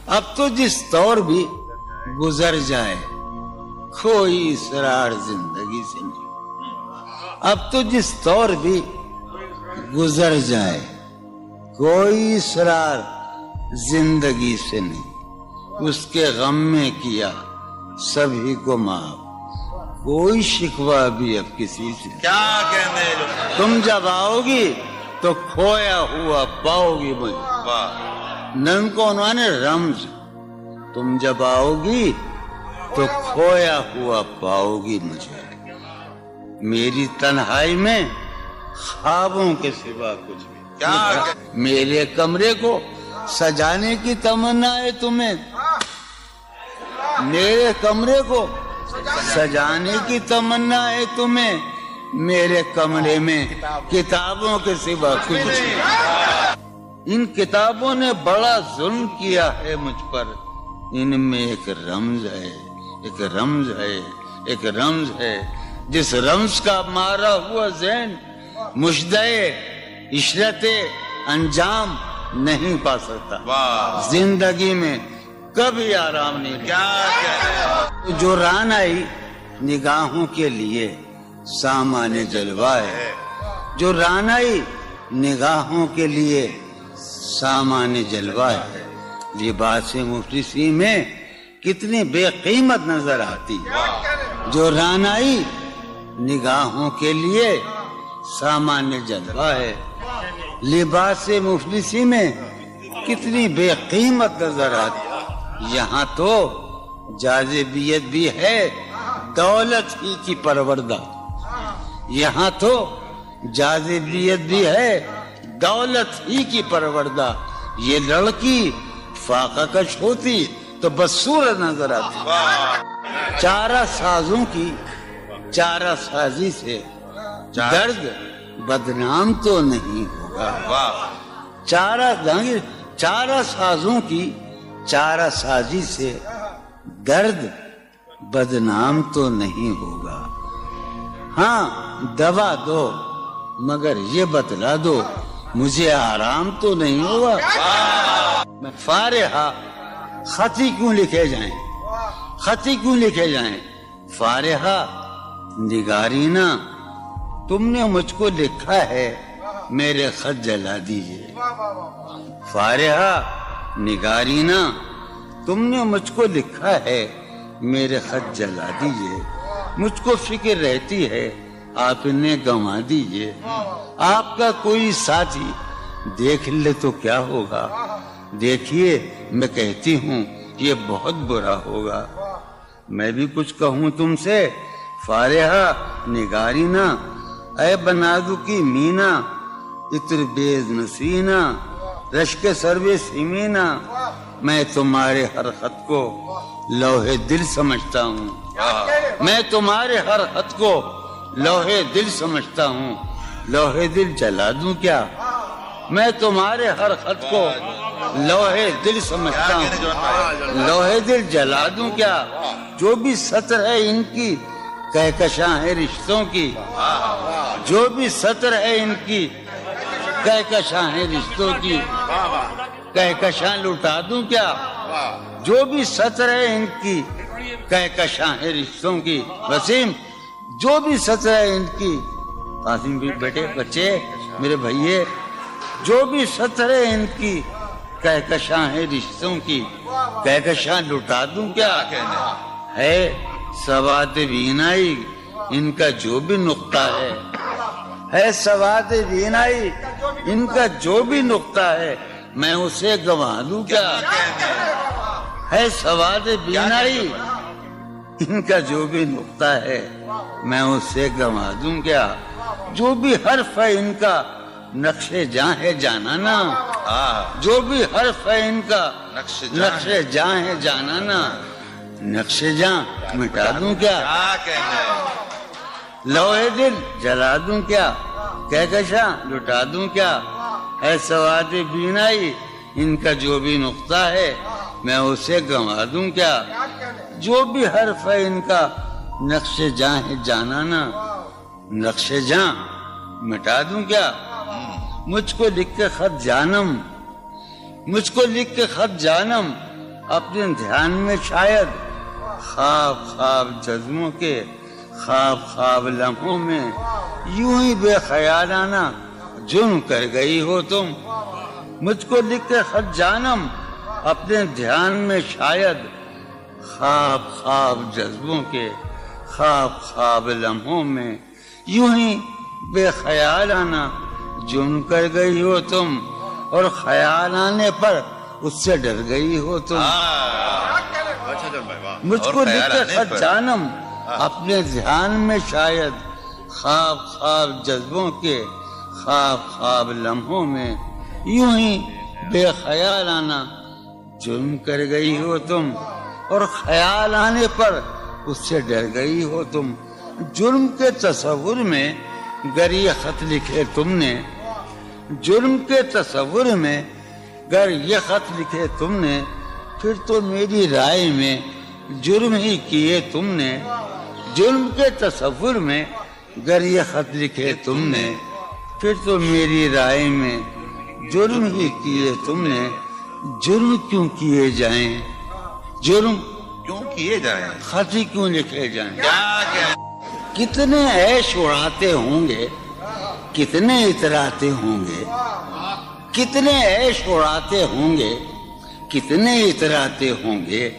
اب تو جس طور بھی گزر جائے کوئی اسرار زندگی سے نہیں، اب تو جس طور بھی گزر جائے کوئی اسرار زندگی سے نہیں، اس کے غم میں کیا سبھی کو معاف، کوئی شکوہ بھی اب کسی سے کیا کہنے تم جب آؤ گی تو کھویا ہوا پاؤ گی مجھے، نن کو عنوان ہے رمز، تم جب آؤ گی تو کھویا ہوا پاؤ گی مجھے، میری تنہائی میں خوابوں کے سوا کچھ بھی، میرے کمرے کو سجانے کی تمنا ہے تمہیں، میرے کمرے کو سجانے کی تمنا ہے تمہیں، میرے کمرے میں کتابوں کے سوا کچھ نہیں، ان کتابوں نے بڑا ظلم کیا ہے مجھ پر، ان میں ایک رمز ہے، ایک رمز ہے، ایک رمز ہے، جس رمز کا مارا ہوا ذہن مشدے عشرت انجام نہیں پا سکتا، زندگی میں کبھی آرام نہیں، کیا جو ران آئی نگاہوں کے لیے سامان جلوہ ہے، جو ران آئی نگاہوں کے لیے سامان جلوہ ہے، لباس مفلسی میں کتنی بے قیمت نظر آتی، جو رانائی نگاہوں کے لیے سامان جلوہ ہے، لباس مفلسی میں کتنی بے قیمت نظر آتی، یہاں تو جاذبیت بھی ہے دولت ہی کی پروردہ، یہاں تو جاذبیت بھی ہے دولت ہی کی پروردہ، یہ لڑکی فاقہ کش ہوتی تو بدصورت نظر آتی، چارہ سازوں کی چارہ سازی سے درد بدنام تو نہیں ہوگا، چارہ سازوں کی چارہ سازی سے درد بدنام تو نہیں ہوگا، ہاں دوا دو مگر یہ بتلا دو مجھے آرام تو نہیں ہوگا، میں فارحہ خطی کیوں لکھے جائیں، خطی کیوں لکھے جائیں، فارحہ نگارینا تم نے مجھ کو لکھا ہے میرے خط جلا دیجئے، فارحہ نگارینا تم نے مجھ کو لکھا ہے میرے خط جلا دیجئے، مجھ کو فکر رہتی ہے آپ نے گنوا دیجئے، آپ کا کوئی ساتھی دیکھ لے تو کیا ہوگا، دیکھیے میں کہتی ہوں یہ بہت برا ہوگا، میں بھی کچھ کہوں تم سے فارحہ نگارینا، اے بنادو کی مینا عطر بیز نسینا رشک سروے سیمینا، میں تمہارے ہر خط کو لوہے دل سمجھتا ہوں، میں تمہارے ہر خط کو لوہے دل سمجھتا ہوں، لوہے دل جلا دوں کیا، میں تمہارے ہر خط کو لوہے دل سمجھتا ہوں، لوہے دل جلا دوں کیا، جو بھی سطر ہے ان کی کہکشاں ہے رشتوں کی، جو بھی سطر ہے ان کی کہکشاں ہے رشتوں کی، کہکشاں لٹا دوں کیا، جو بھی سطر ہے ان کی کہکشاں ہے رشتوں کی، وسیم جو بھی سطر ہے ان کی، قاسم بھی بیٹے بچے میرے بھائیے، جو بھی سطر ہے ان کی کہکشاں ہے رشتوں کی، کہکشاں لٹا دوں کیا، ہے سواد بینائی ان کا جو بھی نقطہ ہے سواد بینائی ان کا جو بھی نقطہ ہے میں اسے گنوا دوں کیا، ہے سواد بینائی ان کا جو بھی نقطہ ہے میں اسے گنوا دوں کیا، جو بھی حرف ہے ان کا نقش جاں ہے جانانا، جو بھی حرف ہے ان کا نقش جاں ہے جانانا، نقش جاں مٹا دوں کیا، لوہے دل جلا دوں کیا، کہکشاں لٹا دوں کیا، ہے سواد بینائی ان کا جو بھی نقطہ ہے میں اسے گنوا دوں کیا، جو بھی حرف ہے ان کا نقش جاں ہے جانانا، نقش جاں مٹا دوں کیا، مجھ کو لکھ کے خط جانم، مجھ کو لکھ کے خط جانم اپنے دھیان میں شاید خواب خواب جذبوں کے خواب خواب لمحوں میں یوں ہی بے خیالانہ جرم کر گئی ہو تم. مجھ کو لکھ کے خط جانم اپنے دھیان میں شاید خواب خواب جذبوں کے خواب خواب لمحوں میں یوں ہی بے خیالانہ جرم کر گئی ہو تم, اور خیال آنے پر اس سے ڈر گئی ہو تم. مجھ کو لکھ کے خط جانم اپنے دھیان میں شاید خواب خواب جذبوں کے خواب خواب لمحوں میں یوں ہی بے خیالانہ جرم کر گئی ہو تم, اور خیال آنے پر اس سے ڈر گئی ہو تم. جرم کے تصور میں گر یہ خط لکھے تم نے, جرم کے تصور میں گر یہ خط لکھے تم نے, پھر تو میری رائے میں جرم ہی کیے تم نے. جرم کے تصور میں گر یہ خط لکھے تم نے, پھر تو میری رائے میں جرم ہی کیے تم نے. جرم کیوں کیے جائیں, جرم کیوں کیے جائیں, خط ہی کیوں لکھے جائیں. کتنے عیش اڑاتے ہوں گے, کتنے اتراتے ہوں گے, کتنے عیش اڑاتے ہوں گے, کتنے اتراتے ہوں گے,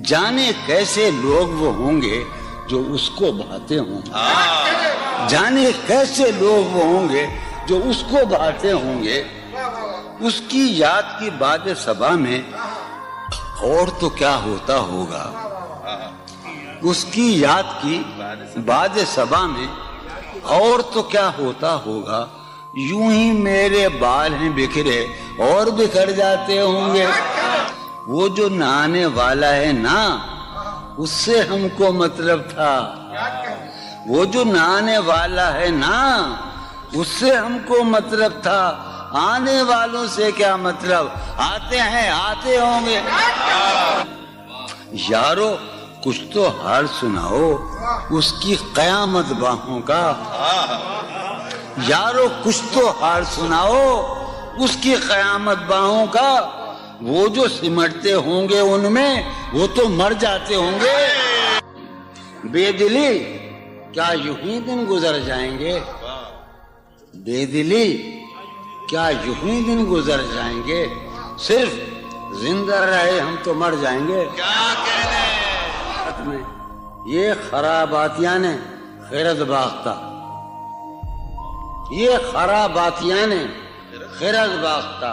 جانے کیسے لوگ وہ ہوں گے جو اس کو بھاتے ہوں گے. جانے کیسے لوگ وہ ہوں گے جو اس کو بھاتے ہوں گے. اس کی یاد کی باد صبا میں اور تو کیا ہوتا ہوگا, اس کی یاد کی باد صبا میں اور تو کیا ہوتا ہوگا. یوں ہی میرے بال ہیں بکھرے اور بکھر جاتے ہوں گے. وہ جو نہانے والا ہے نا, اس سے ہم کو مطلب تھا. وہ جو نہانے والا ہے نا, اس سے ہم کو مطلب تھا. آنے والوں سے کیا مطلب, آتے ہیں آتے ہوں گے. یارو کچھ تو حال سناؤ اس کی قیامت باہوں کا. یارو کچھ تو حال سناؤ اس کی قیامت باہوں کا. وہ جو سمٹتے ہوں گے ان میں وہ تو مر جاتے ہوں گے. بے دلی کیا یوں ہی دن گزر جائیں گے, بے دلی کیا یوں ہی دن گزر جائیں گے. صرف زندہ رہے ہم تو مر جائیں گے. میں یہ خراباتیاں نے خیرت باختہ, یہ خراباتیاں نے خیرت باختہ.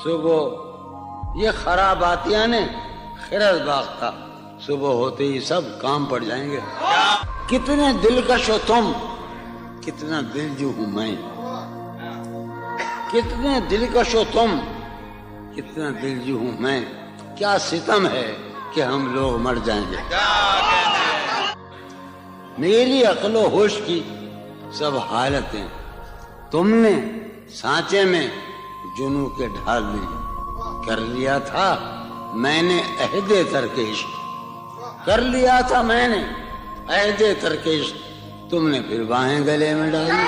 صبح یہ خراباتیاں نے خیرت باختہ, صبح ہوتے ہی سب کام پڑ جائیں گے. کتنے دلکش ہو تم, کتنا دل جو ہوں میں. کتنے دلکش ہو تم, کتنا دل جو ہوں میں. کیا ستم ہے کہ ہم لوگ مر جائیں گے. میری عقل و ہوش کی سب حالتیں تم نے سانچے میں جنوں کے ڈھال لی. کر لیا تھا میں نے عہد ترک عشق, کر لیا تھا میں نے عہد ترک عشق, تم نے پھر باہیں گلے میں ڈالی.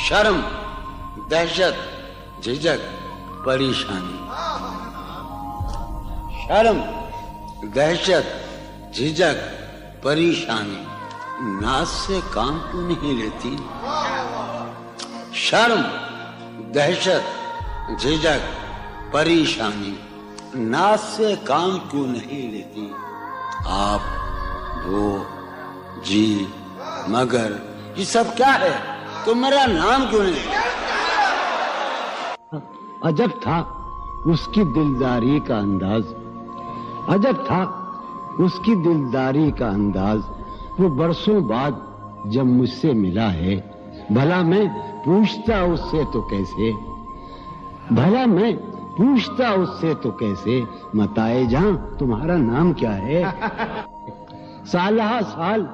شرم دہشت جھجک پریشانی, شرم دہشت جھجک پریشانی, ناز سے کام کیوں نہیں لیتی. شرم دہشت جھجک پریشانی, ناز سے کام کیوں نہیں لیتی. آپ وہ جی مگر یہ سب کیا ہے, تو میرا نام کیوں نہیں. عجب تھا اس کی دلداری کا انداز, عجب تھا اس کی دلداری کا انداز. وہ برسوں بعد جب مجھ سے ملا ہے, بھلا میں پوچھتا اس سے تو کیسے, بھلا میں پوچھتا اس سے تو کیسے, متائے جہاں تمہارا نام کیا ہے. سالہ سال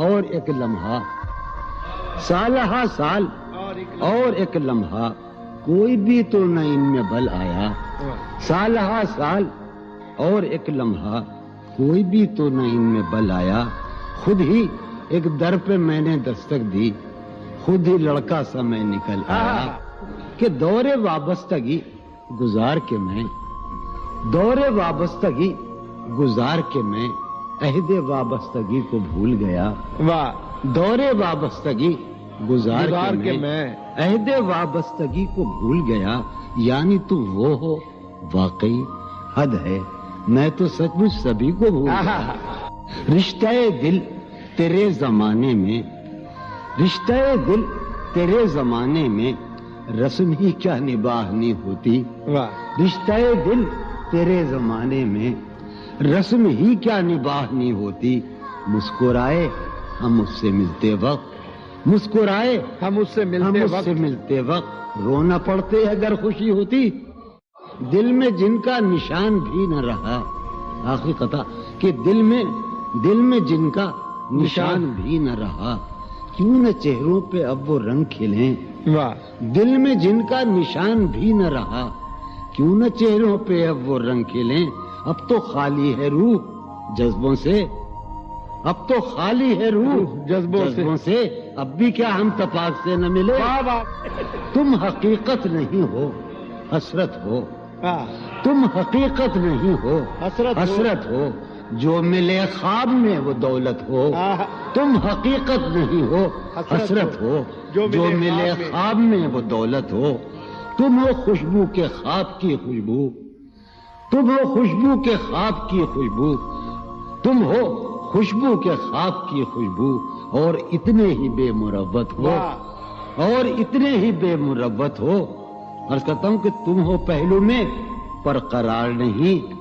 اور ایک لمحہ, سالہ سال اور ایک لمحہ, کوئی بھی تو نہ ان میں بل آیا. سالہ سال اور ایک لمحہ, کوئی بھی تو نہ ان میں بل آیا. خود ہی ایک در پہ میں نے دستک دی, خود ہی لڑکا سا میں نکل آیا. کہ دور وابستگی گزار کے میں دور وابستگی گزار کے میں عہد وابستگی کو بھول گیا. واہ. دور وابستگی گزار کے میں عہد وابستگی کو بھول گیا. یعنی تو وہ ہو واقعی حد ہے، میں تو سچ مچ سبھی کو بھول گیا. رشتہ دل تیرے زمانے میں، رشتہ دل تیرے زمانے میں رسم ہی کیا نباہنی ہوتی. رشتہ دل تیرے زمانے میں رسم ہی کیا نباہنی ہوتی. مسکرائے ہم اس سے ملتے وقت، مسکرائے ہم اس سے ملتے وقت رونا پڑتے اگر خوشی ہوتی. دل میں جن کا نشان بھی نہ رہا، آخری قطع، کہ دل میں جن کا نشان بھی نہ رہا، کیوں نہ چہروں پہ اب وہ رنگ کھلیں. دل میں جن کا نشان بھی نہ رہا، کیوں نہ چہروں پہ اب وہ رنگ کھلیں. اب تو خالی ہے روح جذبوں سے، اب تو خالی ہے روح جذبوں سے، اب بھی کیا ہم تپاک سے نہ ملے. تم حقیقت نہیں ہو حسرت ہو، تم حقیقت نہیں ہو حسرت ہو، جو ملے خواب میں وہ دولت ہو. تم حقیقت نہیں ہو حسرت ہو، جو ملے خواب میں وہ دولت ہو. تم ہو خوشبو کے خواب کی خوشبو، تم ہو خوشبو کے خواب کی خوشبو، تم ہو خوشبو کے خواب کی خوشبو، اور اتنے ہی بے مروت ہو، اور اتنے ہی بے مروت ہو. عرض کرتا ہوں کہ تم ہو پہلو میں پر قرار نہیں،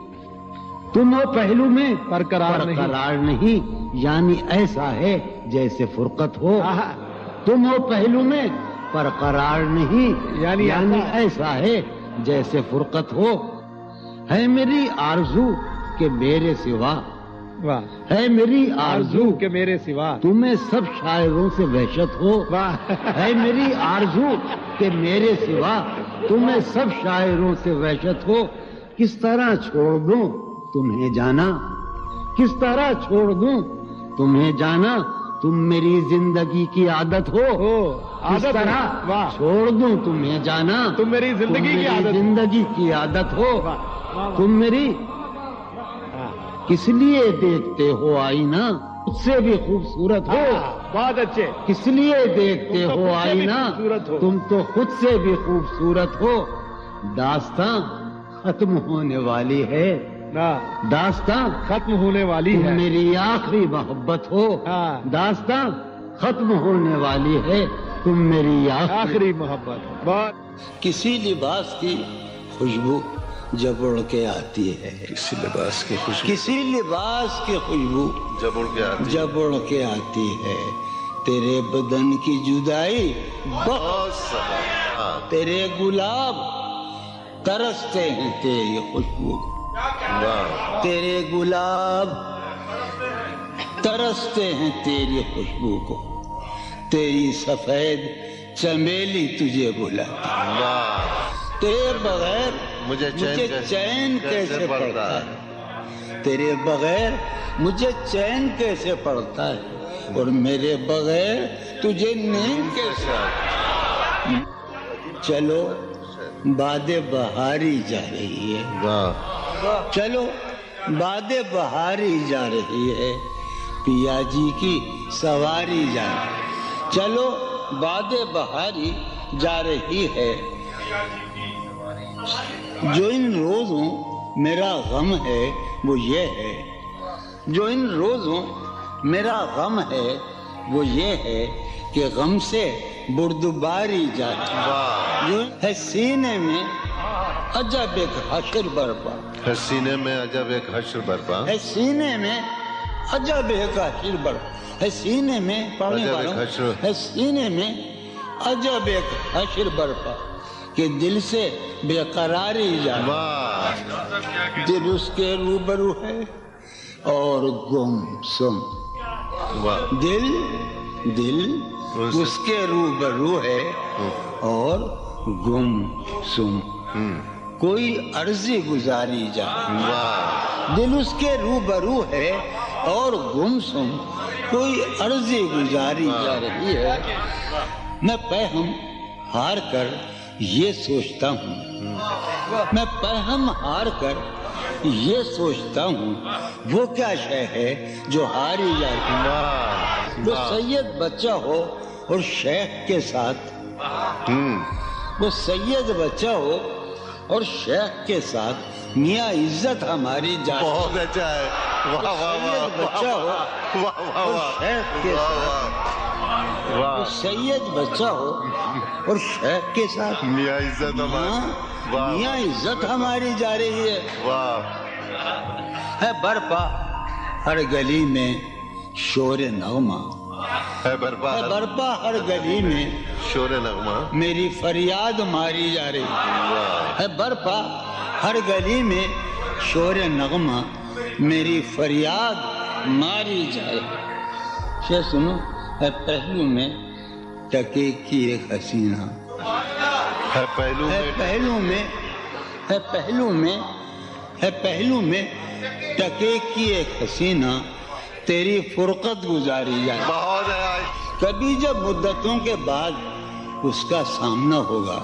تم ہو پہلو میں پر قرار نہیں، یعنی ایسا ہے جیسے فرقت ہو. تم ہو پہلو میں پر قرار نہیں، یعنی ایسا ہے جیسے فرقت ہو. ہے میری آرزو کہ میرے سوا، ہے میری آرزو کہ میرے سوا تمہیں سب شاعروں سے وحشت ہو. ہے میری آرزو کہ میرے سوا تمہیں سب شاعروں سے وحشت ہو. کس طرح چھوڑ دوں تمہیں جانا، کس طرح چھوڑ دوں تمہیں جانا، تم میری زندگی کی عادت ہو. کس طرح چھوڑ دوں تمہیں جانا، تم میری زندگی کی عادت ہو. تم میری کس لیے دیکھتے ہو آئینہ، خود سے بھی خوبصورت ہو. بہت اچھے. کس لیے دیکھتے ہو آئینہ، تم تو خود سے بھی خوبصورت ہو. داستاں ختم ہونے والی ہے، داستاں ختم ہونے والی ہے، تم میری آخری محبت ہو. داستاں ختم ہونے والی ہے، تم میری آخری محبت. بہت. کسی لباس کی خوشبو جب اڑ کے آتی ہے، کسی لباس کی خوشبو، کسی لباس کی خوشبو جب اڑ کے آتی ہے. تیرے بدن کی جدائی بہت سخت، تیرے گلاب ترستے ہیں تیری خوشبو، تیرے گلاب ترستے ہیں تیری خوشبو کو. تیری سفید چمیلی تجھے بلاتی، تیرے بغیر مجھے چین کیسے پڑتا ہے، تیرے بغیر مجھے چین کیسے پڑتا ہے، اور میرے بغیر تجھے نیند کیسے آتی. چلو باد بہاری جا رہی ہے، چلو باد بہاری جا رہی ہے، پیا جی کی سواری جا رہی ہے. چلو باد بہاری جا رہی ہے. جو ان روزوں میرا غم ہے وہ یہ ہے، جو ان روزوں میرا غم ہے وہ یہ ہے کہ غم سے بردباری جاتی. جو ہے سینے میں عجب ایک حشر برپا، ہے سینے میں عجب ایک حشر برپا، ہے سینے میں عجب ایک حشر برپا، ہے سینے میں پڑھنے والوں، ہے سینے میں عجب ایک حشر برپا، کہ دل سے بے قراری جائے. دل اس کے روبرو ہے اور گم سم، دل اس کے روبرو ہے اور گم سم. کوئی عرضی گزاری جائے، دل اس کے روبرو ہے اور گم سم، کوئی عرضی گزاری جا رہی ہے. میں پہم ہار کر یہ سوچتا ہوں، میں پہم ہار کر یہ سوچتا ہوں وہ کیا شے ہے جو ہاری جاتی ہے۔ واہ وہ سید بچہ ہو اور شیخ کے ساتھ، وہ سید بچہ ہو اور شیخ کے ساتھ میاں عزت ہماری جاتی ہے۔ بہت اچھا ہے، واہ واہ واہ سید بچہ ہو واہ واہ اور واہ شیخ کے ساتھ، وہ واہ سید بچہ ہو اور شیخ کے ساتھ میاں عزت ہاں، واہ میاں عزت ہماری جا رہی ہے۔ واہ ہے برپا ہر گلی میں شور نغمہ، ہے برپا ہے برپا ہر گلی میں شور نغمہ میری فریاد ماری جا رہی واہ ہے۔ برپا ہر گلی میں شور نغمہ میری فریاد ماری جائے۔ شے سنو، ہے پہلو میں ٹکے کی ایک حسینہ، ہے پہلو ہے میں پہلو میں، ہے پہلو میں، ہے پہلو میں ٹکے کی ایک حسینہ تیری فرقت گزاری جائے۔ بہت ہے، کبھی جب مدتوں کے بعد اس کا سامنا ہوگا،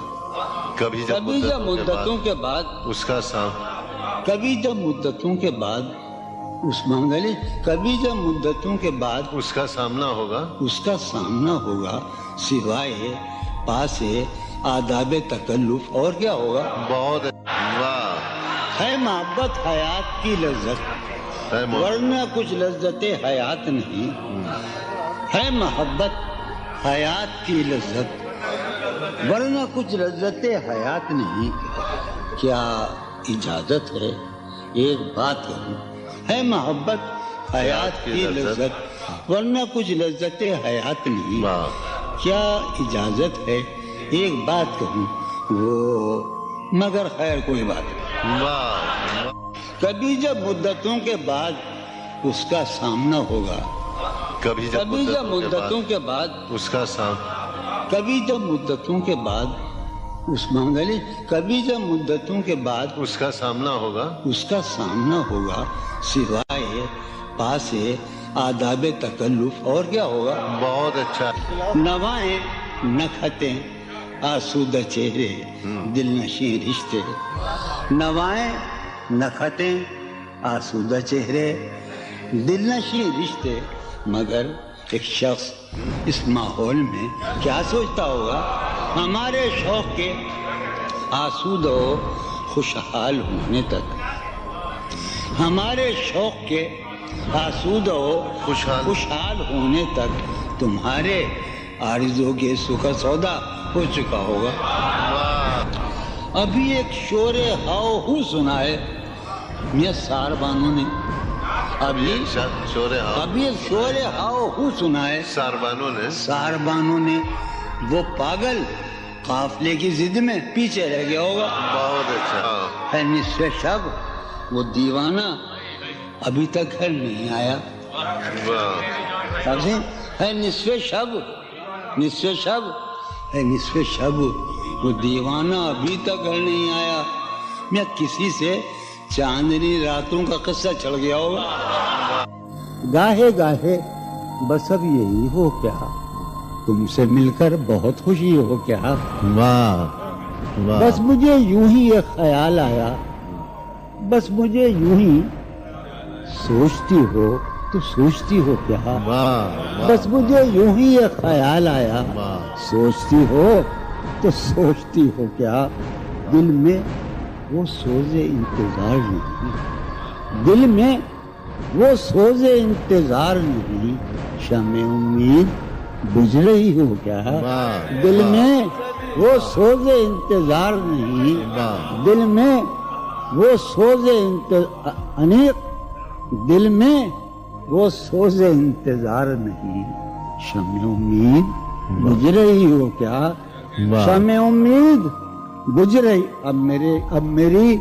کبھی کبھی جب مدتوں کے بعد، اس کا سام کبھی جب مدتوں کے بعد اس منگلی، کبھی جب مدتوں کے بعد اس کا سامنا ہوگا، اس کا سامنا ہوگا، سوائے پاس آداب تکلف اور کیا ہوگا؟ بہت ہے، واہ ہے محبت حیات کی لذت، ہے ورنہ کچھ لذت حیات نہیں۔ ہے محبت حیات کی لذت، ورنہ کچھ لذت حیات نہیں۔ کیا اجازت ہے ایک بات کہوں؟ ہے محبت حیات کی لذت، ورنہ کچھ لذت حیات نہیں۔ واہ کیا اجازت ہے ایک بات کہوں؟ وہ مگر خیر کوئی بات نہیں۔ واہ کبھی جب مدتوں کے بعد اس کا سامنا ہوگا، کبھی کبھی جب مدتوں کے بعد، اس کا سام کبھی جب مدتوں کے بعد اس منگلی، کبھی جب مدتوں کے بعد اس کا سامنا ہوگا، اس کا سامنا ہوگا، سوائے پاس آداب تکلف اور کیا ہوگا؟ بہت اچھا، نوائیں نکھتیں آسودہ چہرے دل نشیں رشتے، نوائیں نکھتیں آسودہ چہرے دل نشیں رشتے۔ مگر ایک شخص اس ماحول میں کیا سوچتا ہوگا؟ ہمارے شوق کے آسودہ و خوشحال ہونے تک، ہمارے شوق کے آسودہ و خوشحال ہونے تک تمہارے آرزو کے سکھ سودا ہو چکا ہوگا۔ ابھی ایک شور ہاؤ ہو سنا ہے میاں سار بانو نے، ابھی ایک شور ہاؤ ہو سنا ہے سار بانو نے۔ وہ پاگل قافلے کی ضد میں پیچھے رہ گیا ہوگا۔ بہت اچھا، ہے نصف شب وہ دیوانہ ابھی تک گھر نہیں آیا۔ واہ ہے نصف شب، نصف شب، ہے نصف شب وہ دیوانہ ابھی تک گھر نہیں آیا۔ میں کسی سے چاندنی راتوں کا قصہ چڑھ گیا ہوگا۔ گاہے گاہے بس اب یہی ہو کیا، تم سے مل کر بہت خوشی ہو کیا۔ واہ بس مجھے یوں ہی ایک خیال آیا، بس مجھے یوں ہی سوچتی ہو تو سوچتی ہو کیا۔ بس مجھے یوں ہی ایک خیال آیا، سوچتی ہو تو سوچتی ہو کیا۔ دل میں وہ سوز انتظار نہیں، دل میں وہ سوز انتظار نہیں، شمع امید بجھ رہی ہو کیا۔ دل میں وہ سوز انتظار نہیں، دل میں وہ سوز دل میں وہ سوز انتظار نہیں، شمع امید بجھ رہی ہو کیا۔ شمع امید بجھ رہی، اب میری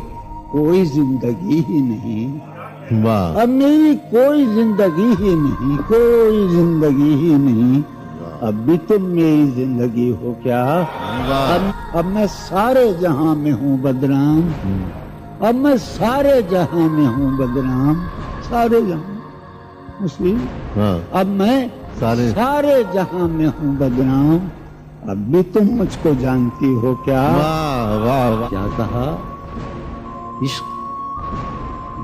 کوئی زندگی ہی نہیں، اب میری کوئی زندگی ہی نہیں، کوئی زندگی ہی نہیں، اب بھی تم میری زندگی ہو کیا۔ اب میں سارے جہاں میں ہوں بدنام، اب میں سارے جہاں میں ہوں بدنام، سارے جہاں مسلم، اب میں سارے جہاں میں ہوں بدنام، اب بھی تم مجھ کو جانتی ہو کیا۔ کیا کہا؟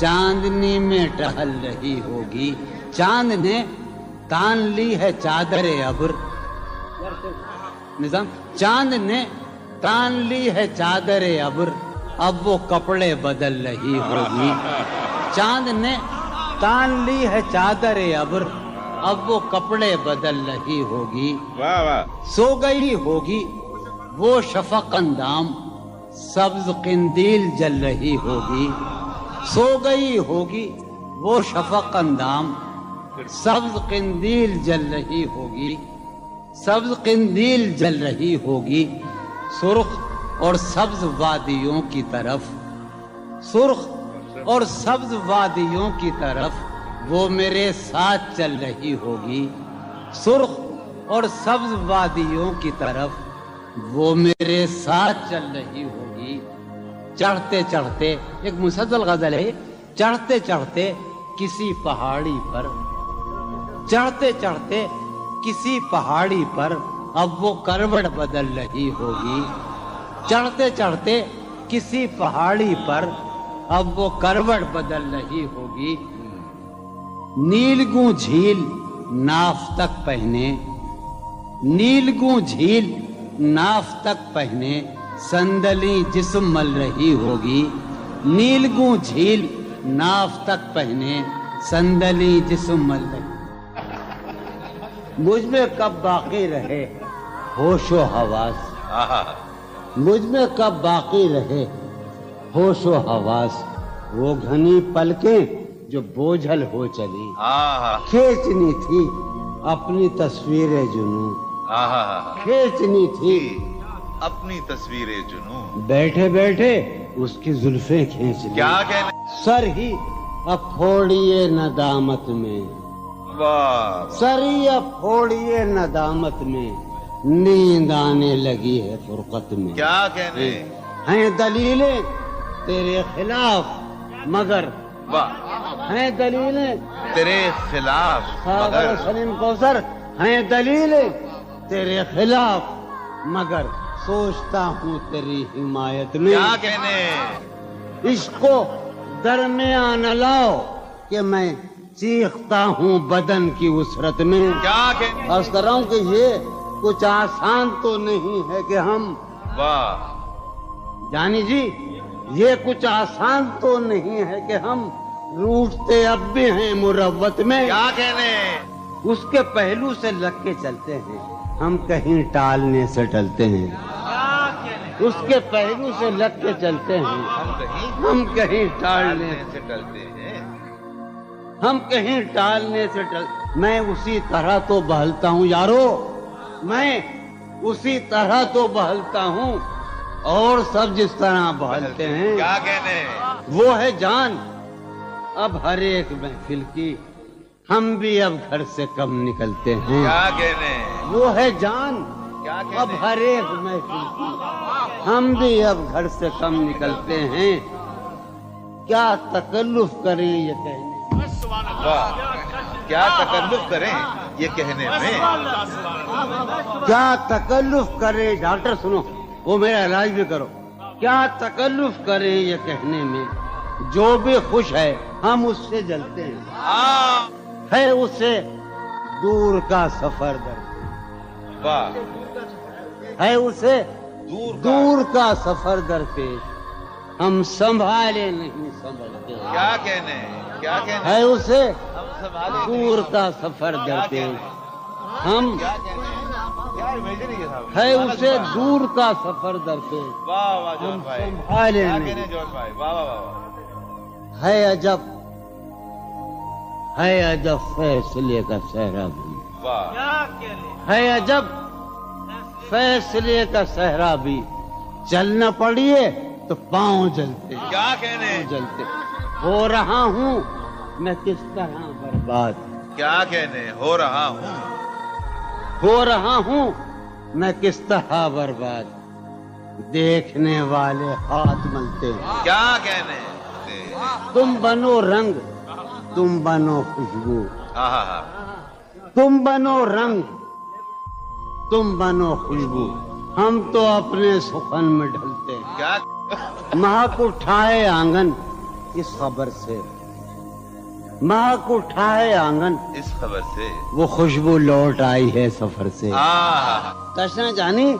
چاندنی میں ٹہل رہی ہوگی. چاند نے تان لی ہے چادر ابر. نظام چاند نے تان لی ہے چادر ابر، اب وہ کپڑے بدل رہی ہوگی. چاند نے تان لی ہے چادر ابر، اب وہ کپڑے بدل رہی ہوگی. واہ واہ. سو گئی ہوگی وہ شفق اندام، سبز قندیل جل رہی ہوگی. سو گئی ہوگی وہ شفق اندام، سبز قندیل جل رہی ہوگی. سبز قندیل جل رہی ہوگی. سرخ اور سبز وادیوں کی طرف، سرخ اور سبز وادیوں کی طرف وہ میرے ساتھ چل رہی ہوگی. سرخ اور سبز وادیوں کی طرف وہ میرے ساتھ چل رہی ہوگی. چڑھتے چڑھتے، ایک مسلسل غزل ہے، چڑھتے چڑھتے کسی پہاڑی پر، چڑھتے چڑھتے کسی پہاڑی پر اب وہ کروٹ بدل رہی ہوگی. چڑھتے چڑھتے کسی پہاڑی پر اب وہ کروٹ بدل رہی ہوگی. نیلگوں جھیل ناف تک پہنے، نیلگوں جھیل ناف تک پہنے صندلی جسم مل رہی ہوگی. نیلگوں جھیل ناف تک پہنے صندلی جسم مل رہی. مجھ میں کب باقی رہے ہوش و حواس، مجھ میں کب باقی رہے ہوش و حواس. وہ گھنی پلکیں جو بوجھل ہو چلی، کھینچنی تھی اپنی تصویر جنوں، کھینچنی تھی اپنی تصویر جنوں. بیٹھے بیٹھے اس کی زلفیں کھینچ لی. کیا کہنے. سر ہی اب پھوڑیے ندامت میں، واہ. سر ہی اب پھوڑیے ندامت میں، نیند آنے لگی ہے فرقت میں. کیا کہنے. ہیں دلیلیں تیرے خلاف مگر، واہ. ہیں دلیلیں تیرے خلاف مگر، سلیم کوثر، ہیں دلیلیں تیرے خلاف مگر سوچتا ہوں تیری حمایت میں. کیا کہنے. عشق کو درمیان لاؤ کہ میں چیختا ہوں بدن کی وسرت میں. کیا کہنے. عرض کر رہا ہوں کہ یہ کچھ آسان تو نہیں ہے کہ ہم، واہ. جانی جی یہ کچھ آسان تو نہیں ہے کہ ہم روٹتے اب بھی ہیں مروت میں. کیا کہنے. اس کے پہلو سے لگ کے چلتے ہیں ہم کہیں ٹالنے سے ٹلتے ہیں. اس کے پہلو سے لگ کے چلتے ہیں ہم کہیں ٹالنے سے ٹلتے ہیں. ہم کہیں ٹالنے سے میں اسی طرح تو بہلتا ہوں یارو، میں اسی طرح تو بہلتا ہوں اور سب جس طرح بہلتے ہیں. کیا کہنے. وہ ہے جان اب ہر ایک محفل کی، ہم بھی اب گھر سے کم نکلتے ہیں. کیا کہنے. وہ ہے جان کیا کہنے. اب ہر ایک محفل کی، ہم بھی اب گھر سے کم نکلتے ہیں. کیا تکلف کریں یہ کہنے، واہ. کیا تکلف کریں یہ کہنے میں. کیا تکلف کریں. ڈاکٹر سنو، وہ میرا علاج بھی کرو. کیا تکلف کریں یہ کہنے میں، جو بھی خوش ہے ہم اس سے جلتے ہیں. ہے اس سے دور کا سفر درپیش، واہ. ہے اسے دور کا سفر درپیش، ہم سنبھالے نہیں سنبھلتے. کیا کہنے. کیا کہنے. ہے اسے ہم سنبھالے دور کا سفر درپیش، ہم کیا کہنے. کیا امیجن ہے صاحب. ہے اسے دور کا سفر درپیش، واہ واہ جون بھائی. سنبھالے کیا نہیں. کہنے جون بھائی. واہ واہ واہ. ہے عجب، ہے عجب فیصلے کا صحرا بھی، واہ. ہے عجب فیصلے کا صحرا بھی، چلنا پڑیے تو پاؤں جلتے کیا کہنے. جلتے. ہو رہا ہوں میں کس طرح برباد، کیا کہنے. ہو رہا ہوں. ہو رہا ہوں میں کس طرح برباد، دیکھنے والے ہاتھ ملتے. کیا کہنے. تم بنو رنگ، تم بنو خوشبو، ہاں. تم بنو رنگ، تم بنو خوشبو، ہم تو اپنے سخن میں ڈھلتے. کیا. مہک اٹھائے آنگن اس خبر سے مہک اٹھا ہے آنگن، اس خبر سے وہ خوشبو لوٹ آئی ہے سفر سے۔ تشنا جانی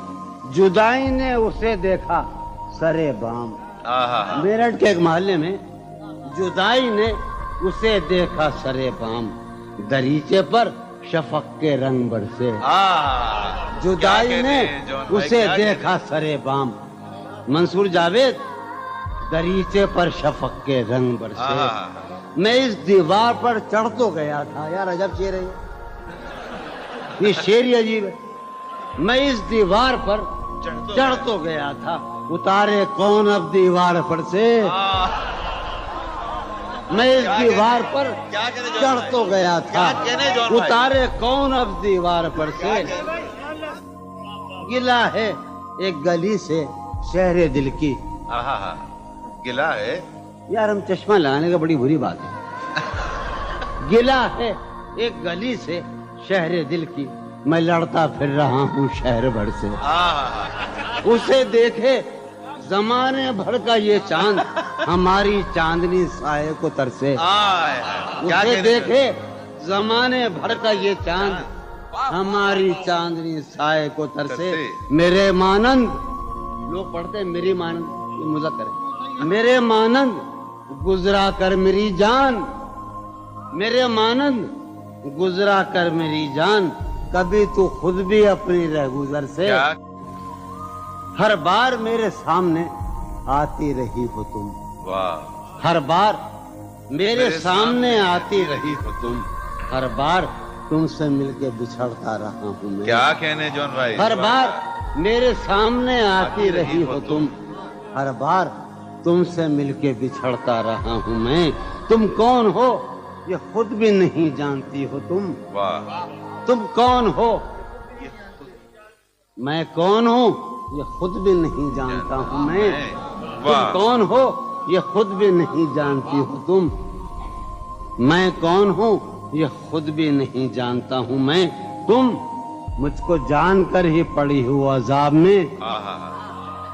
جدائی نے اسے دیکھا سرے بام، میرٹھ کے ایک محلے میں جدائی نے اسے دیکھا سرے بام، دریچے پر شفق کے رنگ برسے۔ جدائی نے اسے دیکھا سرے بام، منصور جاوید، دریچے پر شفق کے رنگ برسے۔ میں اس دیوار پر چڑھ تو گیا تھا، یار عجب شعر ہے یہ شعر ہی عجیب ہے۔ میں اس دیوار پر چڑھ تو گیا تھا، اتارے کون اب دیوار پر سے۔ میں اس دیوار پر چڑھ تو گیا تھا، اتارے کون اب دیوار پر سے۔ گلا ہے ایک گلی سے شہر دل کی، گلا ہے یار ہم چشمہ لگانے کا بڑی بری بات ہے۔ گلا ہے ایک گلی سے شہر دل کی، میں لڑتا پھر رہا ہوں شہر بھر سے۔ اسے دیکھے زمانے بھر کا یہ چاند، ہماری چاندنی سائے کو ترسے۔ اسے دیکھے زمانے بھر کا یہ چاند، ہماری چاندنی سائے کو ترسے۔ میرے مانند، لوگ پڑھتے ہیں میری مانند، یہ مذکر ہے، میرے مانند گزرا کر میری جان، میرے مانند گزرا کر میری جان، کبھی تو خود بھی اپنی رہگزر سے۔ ہر بار میرے سامنے آتی رہی ہو تم، ہر بار میرے سامنے آتی رہی ہو تم، ہر بار تم سے مل کے بچھڑتا رہا ہوں میں۔ کیا کہنے جون بھائی، ہر بار میرے سامنے آتی رہی ہو تم، ہر بار تم سے مل کے بچھڑتا رہا ہوں میں۔ تم کون ہو یہ خود بھی نہیں جانتی ہو تم، تم کون ہو میں کون ہوں یہ خود بھی نہیں جانتا ہوں میں۔ تم کون ہو یہ خود بھی نہیں جانتی ہو تم، میں کون ہوں یہ خود بھی نہیں جانتا ہوں میں۔ تم مجھ کو جان کر ہی پڑی ہو عذاب میں،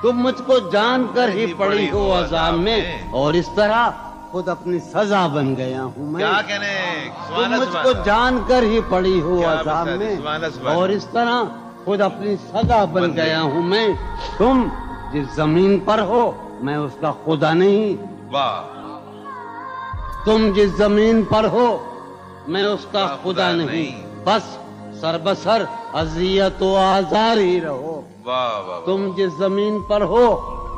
تم مجھ کو جان کر ہی پڑی ہو عذاب میں، اور اس طرح خود اپنی سزا بن گیا ہوں میں۔ کیا کہنے، تم مجھ کو جان کر ہی پڑی ہو عذاب میں، اور اس طرح خود اپنی سزا بن گیا ہوں میں۔ تم جس زمین پر ہو میں اس کا خدا نہیں، تم جس زمین پر ہو میں اس کا خدا نہیں، بس سر بسر اذیت و آزار ہی رہو۔ تم جس زمین پر ہو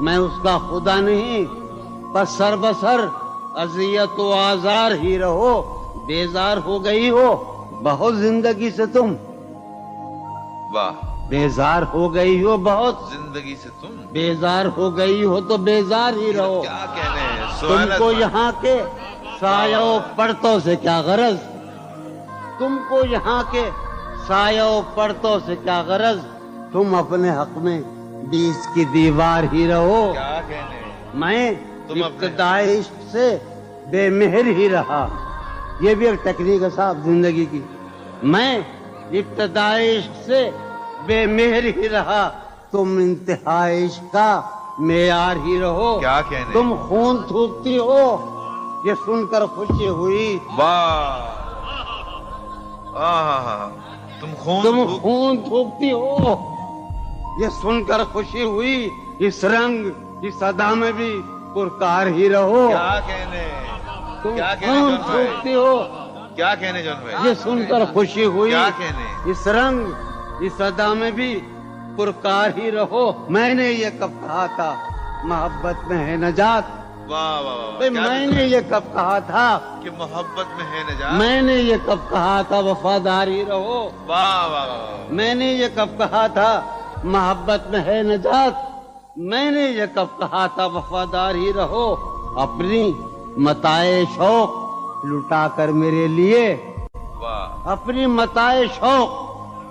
میں اس کا خدا نہیں، بس سر بسر اذیت و آزار ہی رہو۔ بیزار ہو گئی ہو بہت زندگی سے تم، بیزار ہو گئی ہو بہت زندگی سے تم، بیزار ہو گئی ہو تو بیزار ہی رہو۔ کیا کہنے، تم کو یہاں کے سایہ و پرتوں سے کیا غرض، تم کو یہاں کے سایہ و پرتوں سے کیا غرض، تم اپنے حق میں بیچ کی دیوار ہی رہو۔ کیا کہنے، میں ابتدائی عشق سے بے مہر ہی رہا، یہ بھی ایک ٹیکنیک ہے صاحب زندگی کی۔ میں ابتدائی عشق سے بے مہر ہی رہا، تم انتہائی عشق کا معیار ہی رہو۔ کیا کہنے، تم خون تھوکتی ہو یہ سن کر خوشی ہوئی، تم خون تھوکتی ہو یہ سن کر خوشی ہوئی، اس رنگ اس ادا میں بھی پرکار ہی رہو۔ کیا کہنے، تم کیا کہنے خون جون بھائی، تھوکتی ہو کیا کہنے جون بھائی، یہ سن کر خوشی ہوئی، کیا کہنے، اس رنگ اس ادا میں بھی پرکار ہی رہو۔ میں نے یہ کب کہا تھا محبت میں ہے نجات، میں نے یہ کب کہا تھا کہ محبت میں ہے نجات، میں نے یہ کب کہا تھا وفادار ہی رہو، میں نے یہ کب کہا تھا محبت میں ہے نجات، میں نے یہ کب کہا تھا وفادار ہی رہو۔ اپنی متاع شوق لٹا کر میرے لیے، اپنی متاع شوق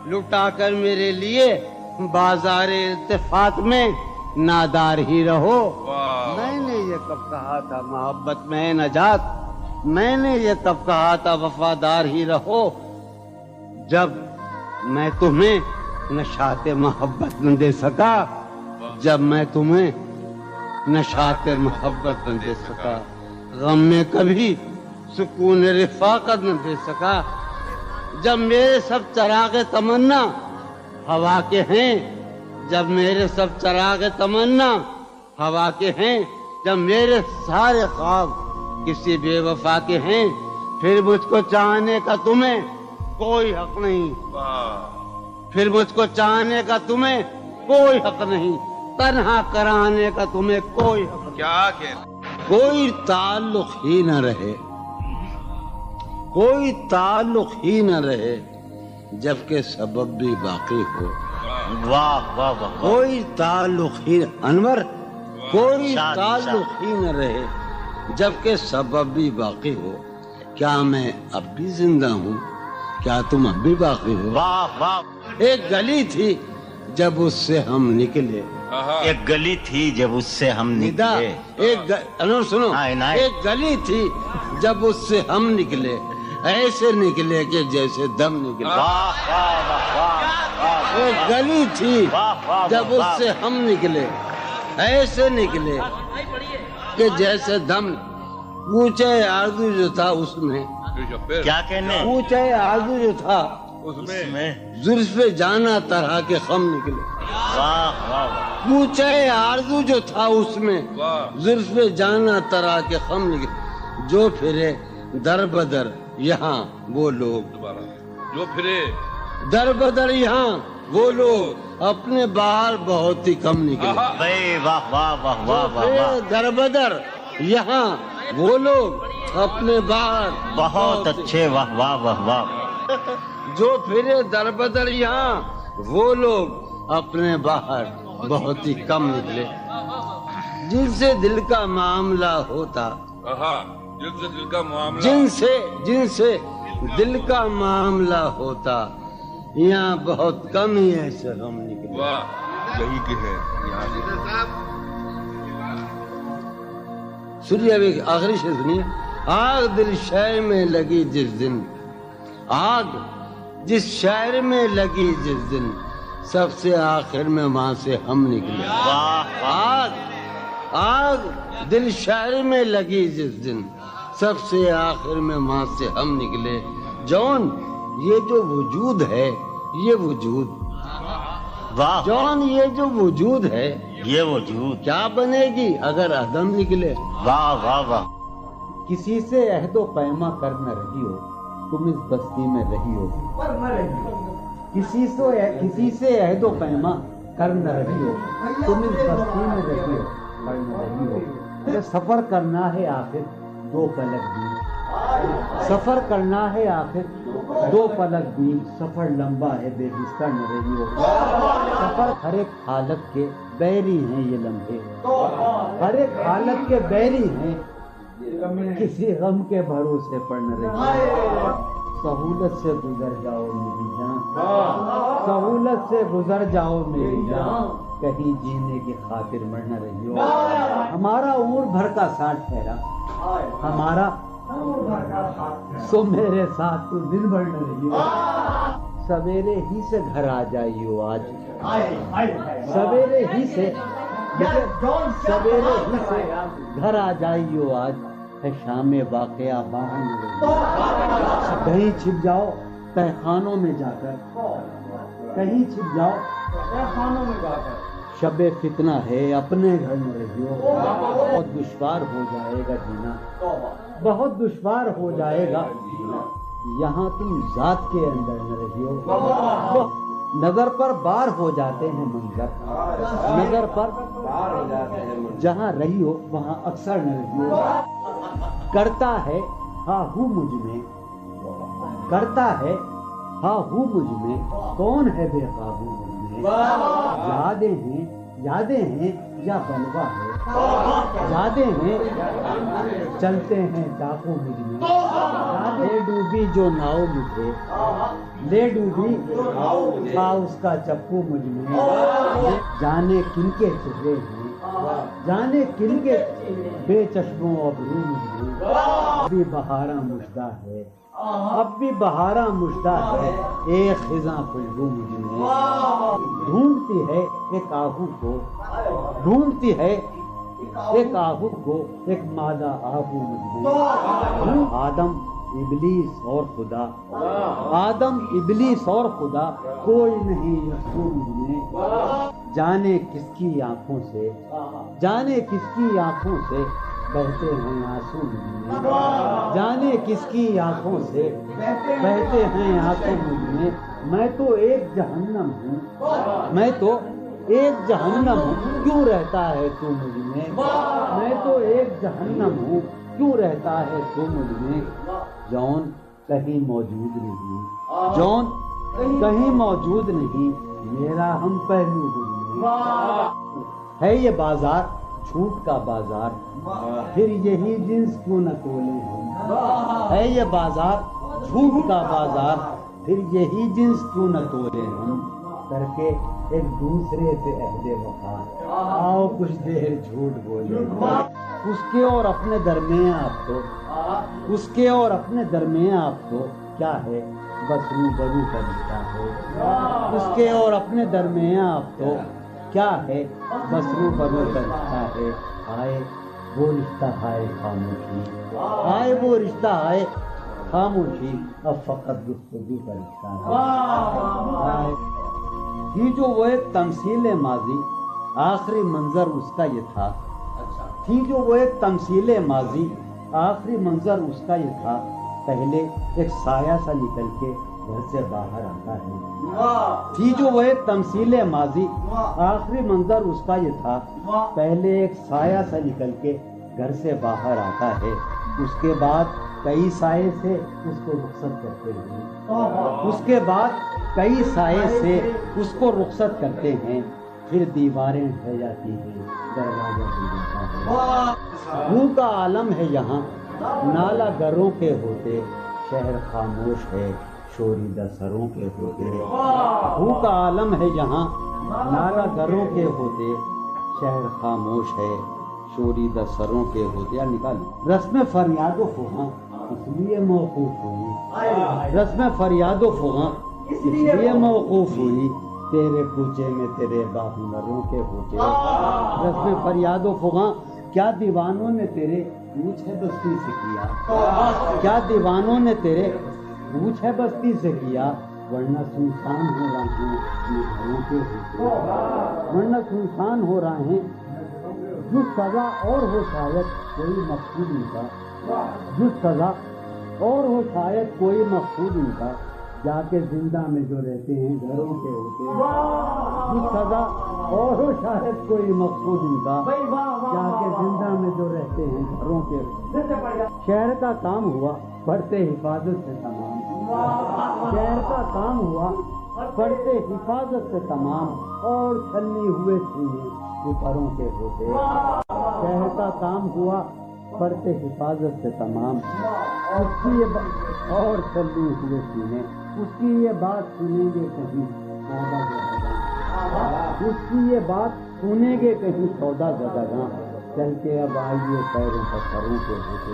لٹا کر میرے لیے بازار التفات میں نادار ہی رہو۔ میں نے یہ کب کہا تھا محبت میں ہے نجات، میں نے یہ کب کہا تھا وفادار ہی رہو، جب میں تمہیں نشاط محبت نہ دے سکا، جب میں تمہیں نشاط محبت نہ دے سکا۔ غم میں کبھی سکون رفاقت نہ دے سکا. جب میرے سب چراغ تمنا ہوا کے ہیں، جب میرے سب چراغ تمنا ہوا کے ہیں، جب میرے سارے خواب کسی بے وفا کے ہیں، پھر مجھ کو چاہنے کا تمہیں کوئی حق نہیں. پھر مجھ کو چاہنے کا تمہیں کوئی حق نہیں، تنہا کرانے کا تمہیں کوئی حق نہیں. کیا کہنا. کوئی تعلق ہی نہ رہے، کوئی تعلق ہی نہ رہے جبکہ سبب بھی باقی ہو. واہ واہ واہ. کوئی تعلق ہی انور، کوئی تعلق ہی نہ رہے جبکہ سبب بھی باقی ہو. کیا میں اب بھی زندہ ہوں؟ کیا تم اب بھی باقی ہو؟ واہ واہ. ایک گلی تھی جب اس سے ہم نکلے، ایک گلی تھی جب اس سے ہم نکلے. انور سنو، عنایت. ایک گلی تھی جب اس سے ہم نکلے، ایسے نکلے کہ جیسے دم نکلے. واہ واہ واہ واہ. ایک گلی تھی جب اس سے ہم نکلے، ایسے نکلے کہ جیسے دم. پوچھے آرزو جو تھا اس میں، کیا کہنے. پوچھے آرزو جو تھا اس میں زلف جانا طرح کے خم نکلے. واہ واہ واہ. پوچھے آرزو جو تھا اس میں زلف جانا طرح کے خم نکلے. جو پھرے در بدر یہاں وہ لوگ، جو پھرے در بدر یہاں وہ لوگ اپنے باہر بہت ہی کم نکلے. واہ واہ واہ واہ واہ. در بدر یہاں وہ لوگ اپنے باہر بہت اچھے. واہ واہ واہ واہ. جو پھرے در بدر یہاں وہ لوگ اپنے باہر بہت ہی کم نکلے. جن سے دل کا معاملہ ہوتا، جن سے دل کا معاملہ، جن سے دل کا معاملہ ہوتا، یہاں بہت کم ہی ایسے غم نکلے. یہی کہ ہے یہاں سے. سنیے ابھی آخری شعر سنیے. آگ دل شہر میں لگی جس دن، آگ جس شہر میں لگی جس دن، سب سے آخر میں وہاں سے ہم نکلے. آگ دل شہر میں لگی جس دن، سب سے آخر میں وہاں سے ہم نکلے. جون یہ جو وجود ہے، یہ وجود، جون یہ جو وجود ہے، یہ وجود کیا بنے گی اگر عدم نکلے. واہ واہ واہ. کسی سے عہد و پیما کر نہ رہی ہو تم اس بستی میں رہی ہو. کسی سے عہد و پیما کر نہ رہی ہو تم اس بستی میں رہی ہو، کر نہ رہی ہو. یہ سفر کرنا ہے آخر دو پلک بھی، سفر کرنا ہے آخر دو پلک بھی. سفر لمبا ہے بے بستر نہ رہی ہو. سفر ہر ایک حالت کے بیری ہیں یہ لمحے، ہر ایک حالت کے بیری ہیں، کسی غم کے بھروسے پر نہ رہی ہو. سہولت سے گزر جاؤ میری جان، سہولت سے گزر جاؤ میری جان، کہیں جینے کی خاطر مر نہ رہی ہو. ہمارا عمر بھر کا ساتھ ٹھہرا، ہمارا سو میرے ساتھ تو دن بھر نہ رہی ہو. سویرے ہی سے گھر آ جائیو آج، سویرے ہی سے گھر آ جائیو آج، ہے شام واقعہ باہر نہ رہی ہو. کہیں چھپ جاؤ تہ خانوں میں جا کر، کہیں چھپ جاؤ تہ خانوں میں جا کر، شب فتنہ ہے اپنے گھر میں رہی ہو. بہت دشوار ہو جائے گا جینا، بہت دشوار ہو جائے گا جینا، یہاں تم ذات کے اندر نہ رہی ہو. نظر پر بار ہو جاتے ہیں منظر، نظر پر جہاں رہی ہو وہاں اکثر نہ رہی ہو. کرتا ہے ہاں ہوں مجھ میں، کرتا ہے ہاں ہوں مجھ میں، کون ہے بے قابو مجھ میں. یادیں ہیں یا بلوا ہے، یادیں ہیں چلتے ہیں ڈاکو مجھ میں. لے ڈوبی جو ناؤ مجھے، لے ڈوبی تھا اس کا چپو مجھ میں. جانے کن کے چہرے ہیں، جانے کن کے بے چشموں ابرو مجھ میں. اب بھی بہاراں مژدہ ہے، اب بھی بہاراں مژدہ ہے، ایک خزاں خوشبو مجھ میں. ڈھونڈتی ہے ایک آہو کو، ڈھونڈتی ہے ایک آہو کو ایک مادہ آہو مجھ میں، آدم ابلیس اور خدا، آدم ابلیس اور خدا، کوئی نہیں یسوع مجھ میں، جانے کس کی آنکھوں سے، جانے کس کی آنکھوں سے بہتے ہیں آنسو مجھ میں، جانے کس کی آنکھوں سے بہتے ہیں آنسو مجھ میں تو ایک جہنم ہوں، میں تو ایک جہنم ہوں، کیوں رہتا ہے تو مجھ میں تو ایک جہنم ہوں، کیوں رہتا ہے تو مجھ میں، جون کہیں موجود نہیں، جون کہیں موجود نہیں، میرا ہم پہلو مجھ میں، ہے یہ بازار جھوٹ کا بازار، پھر یہی جنس کیوں نہ تولے ہم، ہے یہ بازار جھوٹ کا بازار، پھر یہی جنس کیوں نہ تولے ہم، کر کے ایک دوسرے سے عہد وفا، آؤ کچھ دیر جھوٹ بولے، اس کے اور اپنے درمیان آپ تو، اس کے اور اپنے درمیان آپ تو کیا ہے، بس روبرو کا رشتہ ہے، اس کے اور اپنے درمیان آپ تو کیا ہے، بس روبرو کا رشتہ ہے، آئے وہ رشتہ آئے خاموشی، آئے وہ رشتہ آئے خاموشی، اب فقط گفتگو کا رشتہ ہے، تھی جو وہ ایک تمثیل ماضی، آخری منظر اس کا یہ تھا، تھی جو وہ ایک تمثیل ماضی، آخری منظر اس کا یہ تھا، پہلے ایک سایہ سا نکل کے گھر سے باہر آتا ہے، تھی جو وہ ایک تمثیل ماضی، آخری منظر اس کا یہ تھا، پہلے ایک سایہ سا نکل کے گھر سے باہر آتا ہے، اس کے بعد کئی سائے سے اس کو رخصت کرتے ہیں، اس کے بعد کئی سائے سے اس کو رخصت کرتے ہیں، پھر دیواریں ڈھہ جاتی ہیں، دروازہ کھل جاتا ہے، روح کا عالم ہے یہاں، نالا گروں کے ہوتے، شہر خاموش ہے، شوریدہ سروں کے ہوتے، روح کا عالم ہے یہاں، نالا گروں کے ہوتے، شہر خاموش ہے، شوریدہ سروں کے ہوتے، یا نکالو، رسم فریاد و فغاں اس لیے موقوف ہوئی، رسم فریاد و فغاں اس لیے موقوف ہوئی، تیرے کوچے میں تیرے باہنروں کے ہوتے، رسم فریاد و فغاں، کیا دیوانوں نے تیرے پوچھ ہے بستی سے کیا، کیا دیوانوں نے تیرے پوچھ ہے بستی سے کیا، ورنہ سنسان ہو رہے ہیں گھروں کے ہوتے، ورنہ سنسان ہو رہے ہیں، جو سزا اور ہو شاید کوئی مقصود ان کا، جو سزا اور ہو شاید کوئی مقصود ان کا، جا کے زندہ میں جو رہتے ہیں گھروں کے ہوتے، جو سزا اور ہو شاید کوئی مقصود ان کا، جا کے زندہ میں جو رہتے ہیں گھروں کے ہوتے، شہر کا کام ہوا پڑھتے حفاظت سے تمام، شہر کا کام ہوا پڑھتے حفاظت سے تمام، اور چھلنی ہوئے سینے اوپروں کے ہوتے، شہر کا کام ہوا پڑھتے حفاظت سے تمام، اس کی یہ اور چھلنی ہوئے سینے، اس کی یہ بات سنیں گے کہیں سودا زدگاں، اس کی یہ بات سنیں گے کہیں سودا زدگاں، چل کے اب آئیے پیروں پر سروں کے ہوتے،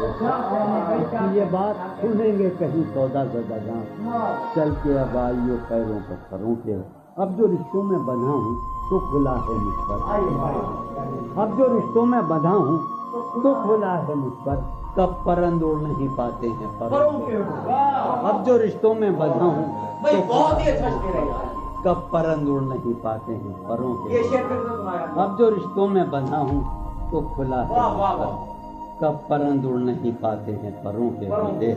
اس کی یہ بات سنیں گے کہیں سودا زدگاں، چل کے اب آئیے پیروں پر سروں کے، اب جو رشتوں میں بندھا ہوں تو کھلا ہے مجھ پر، اب جو رشتوں میں بندھا ہوں تو کھلا ہے مجھ پر، کب پرند اڑ نہیں پاتے ہیں پروں کے، اب جو رشتوں میں بندھا ہوں تو کب پرند اڑ نہیں پاتے ہیں پروں کے، اب جو رشتوں میں بندھا ہوں تو کھلا ہے مجھ پر، کب پرند اڑ نہیں پاتے ہیں پروں کے ہوتے،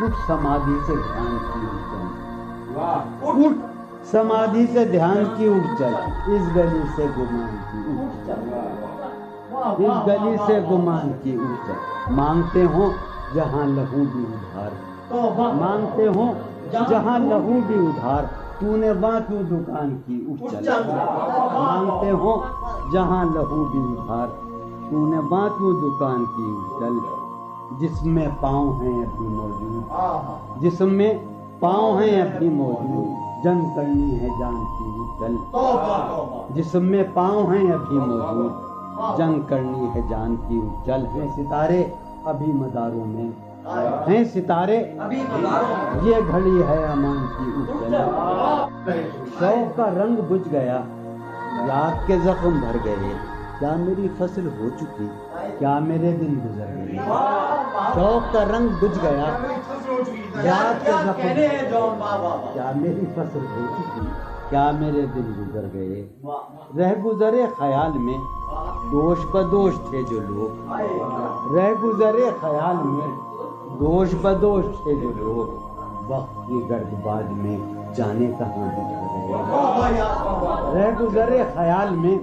اٹھ سمادھی سے دھیان کی اٹھ چل، اٹھ سمادھی سے دھیان کی اٹھ چل، اس گلی سے گمان کی اٹھ چل، اس گلی سے گمان کی اٹھ چل، مانگتے ہوں جہاں لہو بھی ادھار، مانگتے ہوں جہاں لہو بھی ادھار، تو نے وہاں کیوں دکان کی اٹھ چل، مانگتے ہوں جہاں لہو بھی ادھار، تو نے وہاں کیوں دکان کی اٹھ چل، جسم میں پاؤں ہیں ابھی موجود، جسم میں پاؤں ہیں ابھی موجود، جنگ کرنی ہے جان کی اٹھ چل، جسم میں پاؤں ہیں ابھی موجود، جنگ کرنی ہے جان کی اٹھ چل، ہیں ستارے ابھی مداروں میں، ہیں ستارے یہ گھڑی ہے امان کی اٹھ چل، شوق کا رنگ بجھ گیا، یاد کے زخم بھر گئے، کیا میری فصل ہو چکی، کیا میرے دن گزر گئے، شوق کا رنگ بجھ گیا، یاد کے زخم، کیا میری فصل ہو چکی، کیا میرے دن گزر گئے، رہ گزرے خیال میں دوش بدوش تھے جو لوگ، رہ گزرے خیال میں دوش بدوش تھے جو لوگ، وقت کی گرد باد میں جانے کہاں بچھڑ گئے، رہ گزرے خیال میں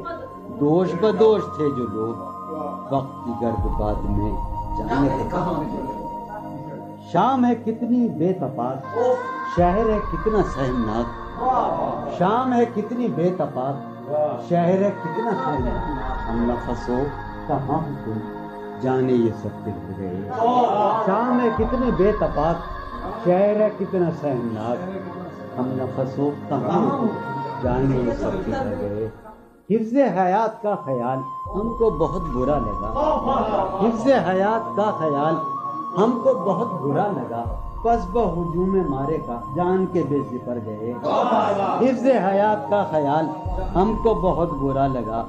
دوش بدوش تھے جو لوگ، وقت کی گرد باد میں جانے کہاں بچھڑ گئے، شام ہے کتنی بے تفاق، شہر ہے کتنا سہمناک، شام ہے کتنی بے تفاق، شہر ہے کتنا سہمناک، ہم نفسوں کہاں تم جانے یہ سب بچھڑ گئے، شام ہے کتنی بے تفاق، شہر ہے کتنا سہمناک، ہم نفسوں کہاں جانے یہ سب بچھڑ گئے، حفظ حیات کا خیال ہم کو بہت برا لگا، حفظ حیات کا خیال ہم کو بہت برا لگا، پس بہجوم مارے کا جان کے بے سپر گئے، حفظ حیات کا خیال ہم کو بہت برا لگا،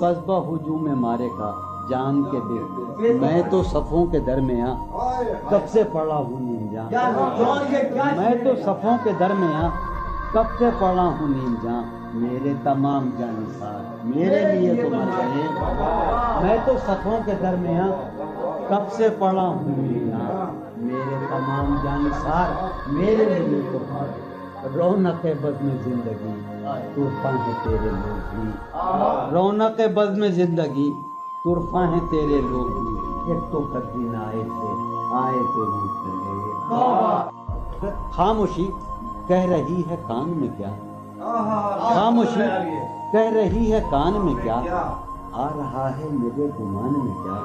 پس بہجوم مارے کا جان کے بے، میں تو صفوں کے درمیاں کب سے پڑا ہوں نیم جاں، میں تو صفوں کے درمیاں کب سے پڑا ہوں نیم جاں، میرے تمام جانسار میرے لیے تو مر گئے، میں تو صفوں کے درمیاں کب سے پڑا ہوں نیم جاں، میرے تمام جانسار میرے لیے تو مر گئے، رونق بزم زندگی طرفاں ہیں تیرے لوگ بھی، رونق بزم زندگی طرفاں ہیں تیرے لوگ بھی، ایک تو قدین آئے تھے آئے تو روٹ چلے، خاموشی کہہ رہی ہے کان میں کیا، خاموشی کہہ رہی ہے کان میں کیا، آ رہا ہے میرے گمان میں کیا،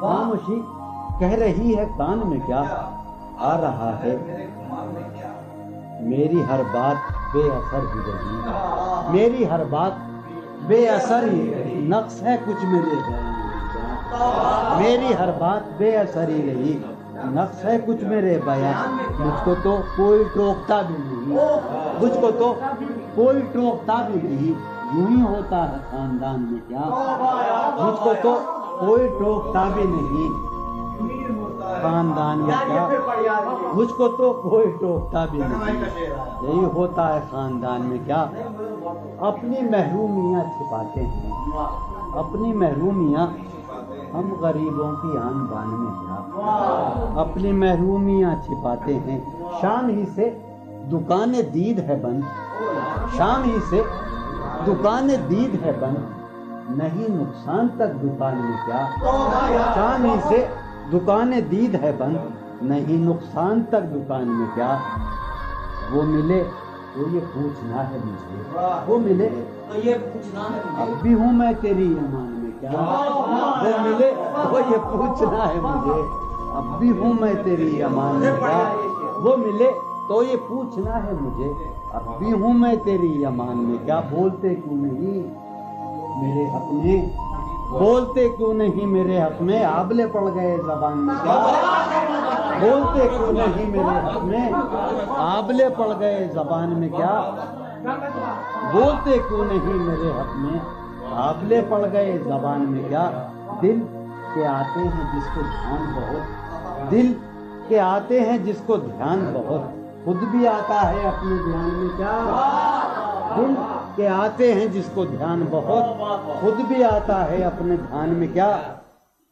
خاموشی کہہ رہی ہے کان میں کیا، آ رہا ہے میری ہر بات بے اثر ہی رہی، میری ہر بات بے اثر ہی رہی، نقص ہے کچھ میرے بیان میں کیا، میری ہر بات بے اثر ہی رہی، نقص ہے کچھ میرے بیان، مجھ کو تو کوئی ٹوکتا بھی نہیں، مجھ کو تو کوئی ٹوکتا بھی نہیں، یوں ہی ہوتا ہے خاندان میں کیا، مجھ کو تو کوئی ٹوکتا بھی نہیں خاندان میں کیا، مجھ کو تو کوئی ٹوکتا بھی نہیں، یہی ہوتا ہے خاندان میں کیا، اپنی محرومیاں چھپاتے ہیں، اپنی محرومیاں ہم غریبوں کی آن بان میں کیا، اپنی محرومیاں چھپاتے ہیں، شام ہی سے دکان دید ہے بند، شام ہی سے دکان دید ہے بند، نہیں نقصان تک دکان میں کیا، شام ہی سے دکان دید ہے بند، نہیں نقصان تک دکان میں کیا، وہ ملے تو یہ پوچھنا ہے مجھے، وہ ملے تو یہ پوچھنا ہے، اب بھی ہوں میں تیری ایمان میں کیا، وہ ملے تو یہ پوچھنا ہے مجھے، اب بھی ہوں میں تیری ایمان میں کیا، وہ ملے تو یہ پوچھنا ہے مجھے، اب بھی ہوں میں تیری ایمان میں کیا، بولتے کیوں نہیں میرے حق میں، بولتے کیوں نہیں میرے حق میں، آبلے پڑ گئے زبان میں کیا، بولتے کیوں نہیں میرے حق میں، آبلے پڑ گئے زبان میں کیا، بولتے کیوں نہیں میرے حق میں، آبلے پڑ گئے زبان میں کیا، دل کے آتے ہیں جس کو دھیان بہت، دل کے آتے ہیں جس کو دھیان بہت، خود بھی آتا ہے اپنے دھیان میں کیا، دل کے آتے ہیں جس کو دھیان بہت، خود بھی آتا ہے اپنے دھیان میں کیا،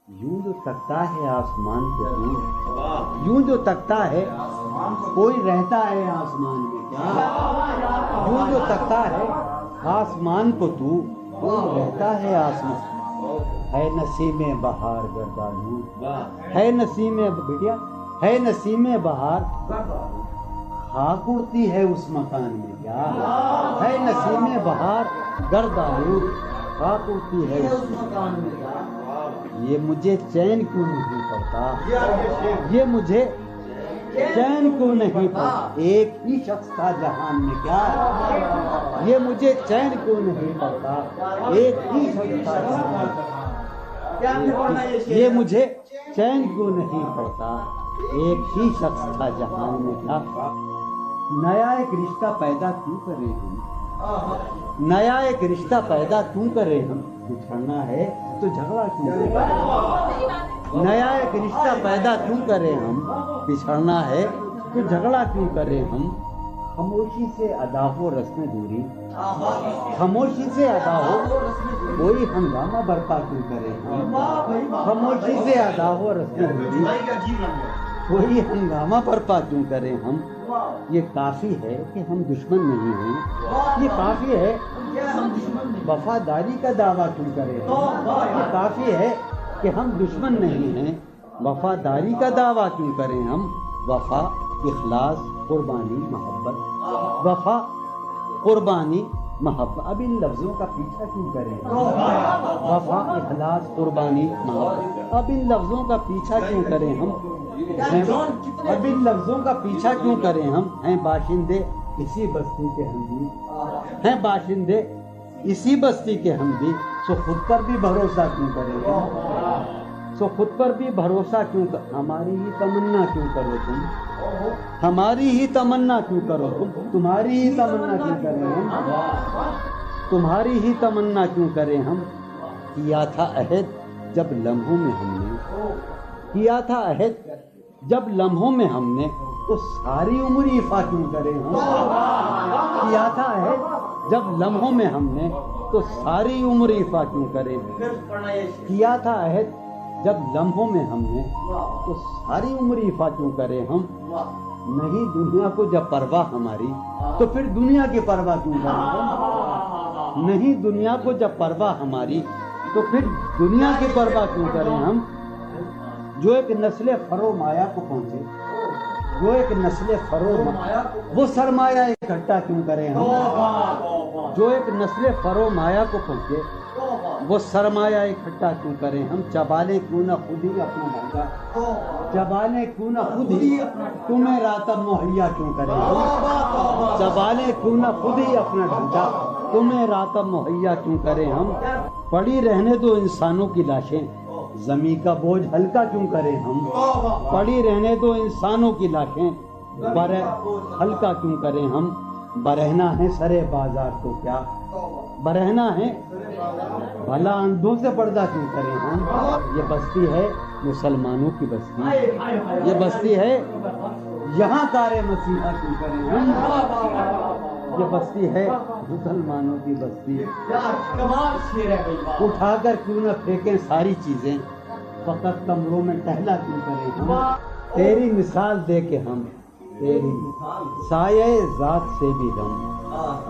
یوں جو تکتا ہے آسمان کو تو، یوں جو تکتا ہے کوئی رہتا ہے آسمان میں کیا، یوں جو تکتا ہے آسمان کو تو کوئی رہتا ہے آسمان، ہے نسیم بہار گردالو، ہے نسیم بٹیا، ہے نسیم بہار خاک اڑتی ہے اس مکان میں کیا، ہے نسیم بہار گرد آلود خاک اڑتی ہے اس مکان میں کیا، یہ مجھے چین کیوں نہیں پڑتا، یہ مجھے چین کیوں نہیں پڑتا، ایک ہی شخص تھا جہان میں کیا، یہ مجھے چین کیوں نہیں پڑتا، ایک ہی شخص تھا جہان میں، یہ مجھے چین کیوں نہیں پڑتا، ایک ہی شخص تھا جہان میں کیا، نیا ایک رشتہ پیدا کیوں کرے ہم، نیا ایک رشتہ پیدا کیوں کریں ہم؟ بچھڑنا ہے تو جھگڑا کیوں کریں؟ نیا ایک رشتہ پیدا کیوں کریں ہم؟ بچھڑنا ہے تو جھگڑا کیوں کریں ہم؟ خاموشی سے ادا ہو رسم دوری، خاموشی سے ادا ہو، کوئی ہنگامہ برپا کیوں کریں ہم؟ خاموشی سے ادا ہو رسم دوری، کوئی ہنگامہ برپا کیوں کریں ہم؟ یہ کافی ہے کہ ہم دشمن نہیں ہیں، یہ کافی ہے وفاداری کا دعویٰ کیوں کریں ہم؟ یہ کافی ہے کہ ہم دشمن نہیں ہیں، وفاداری کا دعویٰ کیوں کریں ہم؟ وفا، اخلاص، قربانی، محبت، وفا، قربانی، محبت، اب ان لفظوں کا پیچھا کیوں کریں ہم؟ وفا، اخلاص، قربانی، محبت، اب ان لفظوں کا پیچھا کیوں کریں ہم؟ اب ان لفظوں کا پیچھا کیوں کریں ہم؟ ہیں باشندے اسی بستی کے ہم بھی، ہیں باشندے اسی بستی کے ہم بھی، سو خود پر بھی بھروسہ کیوں کریں ہم؟ سو خود پر بھی بھروسہ کیوں ہماری ہی تمنا کیوں کرو تم، ہماری ہی تمنا کیوں کرو تم، تمہاری ہی تمنا کیوں کریں ہم، تمہاری ہی تمنا کیوں کریں ہم؟ کیا تھا عہد جب لمحوں میں ہم نے، کیا تھا عہد جب لمحوں میں ہم نے، تو ساری عمر ایفا کیوں کریں ہم؟ کیا تھا عہد جب لمحوں میں ہم نے، تو ساری عمر ایفا کیوں کریں؟ کیا تھا عہد جب لمحوں میں ہم نے، تو ساری عمر ایفا کیوں کریں ہم؟ نہیں دنیا کو جب پرواہ ہماری، تو پھر دنیا کی پرواہ کیوں کریں ہم؟ نہیں دنیا کو جب پرواہ ہماری، تو پھر دنیا کی پرواہ کیوں کریں ہم؟ جو ایک نسل فرو مایا کو پہنچے، جو ایک نسل فرو وہ سرمایہ اکٹھا کیوں کریں ہم؟ جو ایک نسل فرو مایا کو پہنچے وہ سرمایہ اکٹھا کیوں کریں ہم؟ چبالیں کیوں نہ خود ہی اپنا ڈھانچہ، چبالیں کیوں نہ خود ہی تمہیں راتب مہیا کیوں کریں ہم؟ چبالیں کیوں نہ خود ہی اپنا ڈھانچہ، تمہیں راتب مہیا کیوں کریں ہم؟ پڑی رہنے دو انسانوں کی لاشیں، زمین کا بوجھ ہلکا کیوں کریں ہم؟ پڑی رہنے دو انسانوں کی لاشیں، ہلکا کیوں کریں ہم؟ برہنا ہے سرے بازار تو کیا، برہنا ہے بھلا اندھوں سے پردہ کیوں کریں ہم؟ یہ بستی ہے مسلمانوں کی بستی، یہ بستی ہے یہاں کار مسیحا کیوں کریں ہم؟ یہ بستی ہے مسلمانوں کی بستی، اٹھا کر کیوں نہ پھینکیں ساری چیزیں، فقط کمروں میں ٹہلا کیوں کریں ہم؟ تیری مثال دے کے ہم، تیری سایہ ذات سے بھی رم،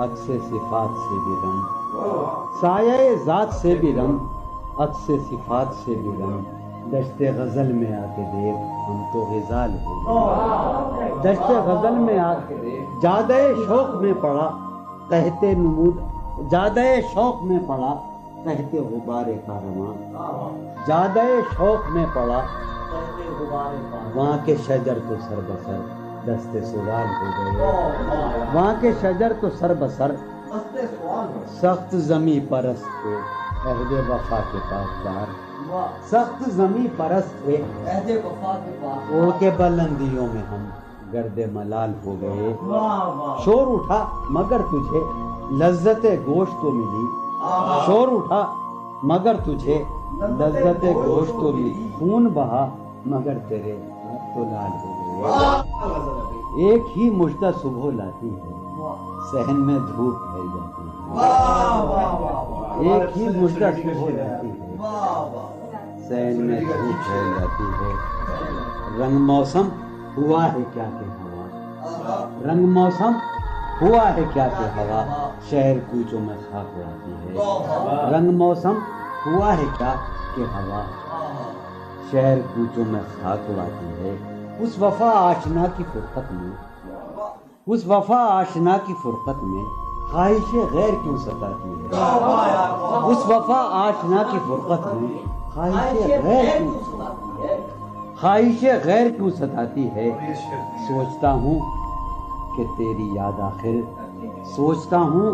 عکس صفات سے بھی رم، سایہ ذات سے بھی رم، عکس صفات سے بھی رم، دشت غزل میں آ کے دیکھ ہم تو غزال ہو گئے، دشت غزل میں آ کے دیکھ، جادہ شوق میں پڑا کہتے نمود، جادہ شوق میں پڑا کہتے غبار کارواں، جادہ شوق میں پڑا وہاں کے شجر تو سر بسر دست سوال ہو گئے، وہاں کے شجر تو سر بسر سخت زمیں پرست تھے عہد وفا کے پاسدار، سخت زمیں پرست تھے اڑ کے بلندیوں میں ہم گرد ملال ہو گئے، شور اٹھا مگر تجھے لذت گوشت تو ملی، شور اٹھا مگر تجھے لذت گوشت تو ملی، خون بہا مگر تیرے ہاتھ تو لال ہو گئے، ایک ہی مژدہ صبح لاتی ہے صحن میں دھوپ پھیل جاتی ہے، ایک ہی مژدہ صبح لاتی ہے صحن میں دھوپ پھیل جاتی ہے، رنگ موسم ہوا ہے کیا کہ ہوا، رنگ موسم ہوا ہے کیا کہ ہوا شہر کوچوں میں خاک اڑاتی ہے، رنگ موسم ہوا ہے کیا کہ ہوا شہر کوچوں میں خاک اڑاتی ہے، اس وفا آشنا کی فرقت میں، اس وفا آشنا کی فرقت میں خواہش غیر کیوں ستاتی ہے، اس وفا آشنا کی فرقت میں خواہش غیر کیوں ستاتی ہے، سوچتا ہوں کہ تیری یاد آخر، سوچتا ہوں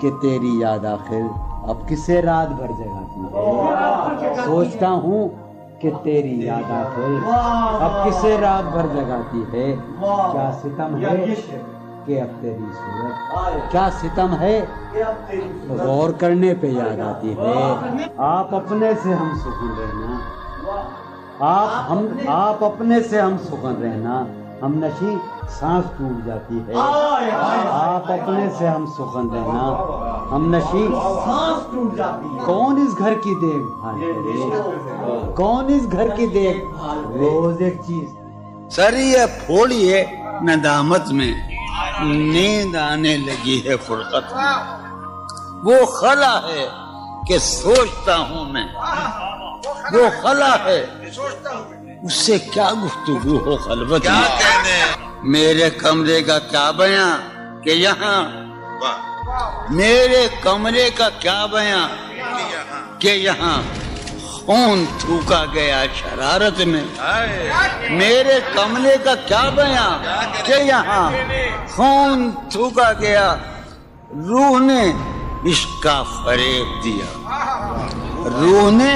کہ تیری یاد آخر اب کسے رات بھر جگاتی ہے، سوچتا ہوں کہ تیری یاد آخر اب کسے رات بھر جگاتی ہے، کیا ستم ہے کہ اب تیری صورت کیا ستم ہے غور کرنے پہ یاد آتی ہے. آپ اپنے سے ہم سکون رہنا, آپ اپنے سے ہم سکون رہنا, ہم نشی سانس ٹوٹ جاتی ہے. آپ اپنے سے ہم سخن رہنا, ہم نشی سانس ٹوٹ جاتی ہے. کون اس گھر کی دیکھ بھال کرے, کون اس گھر کی دیکھ بھال, روز ایک چیز سر یہ پھوڑیے ندامت میں, نیند آنے لگی ہے فرقت میں. وہ خلا ہے کہ سوچتا ہوں میں, وہ خلا ہے اس سے کیا گفتگو ہو خلوت میں. میرے کمرے کا کیا بیاں کہ یہاں, میرے کمرے کا کیا بیاں کہ یہاں خون تھوکا گیا شرارت میں. میرے کمرے کا کیا بیاں کہ یہاں خون تھوکا گیا, روح نے عشق کا فریب دیا, روح نے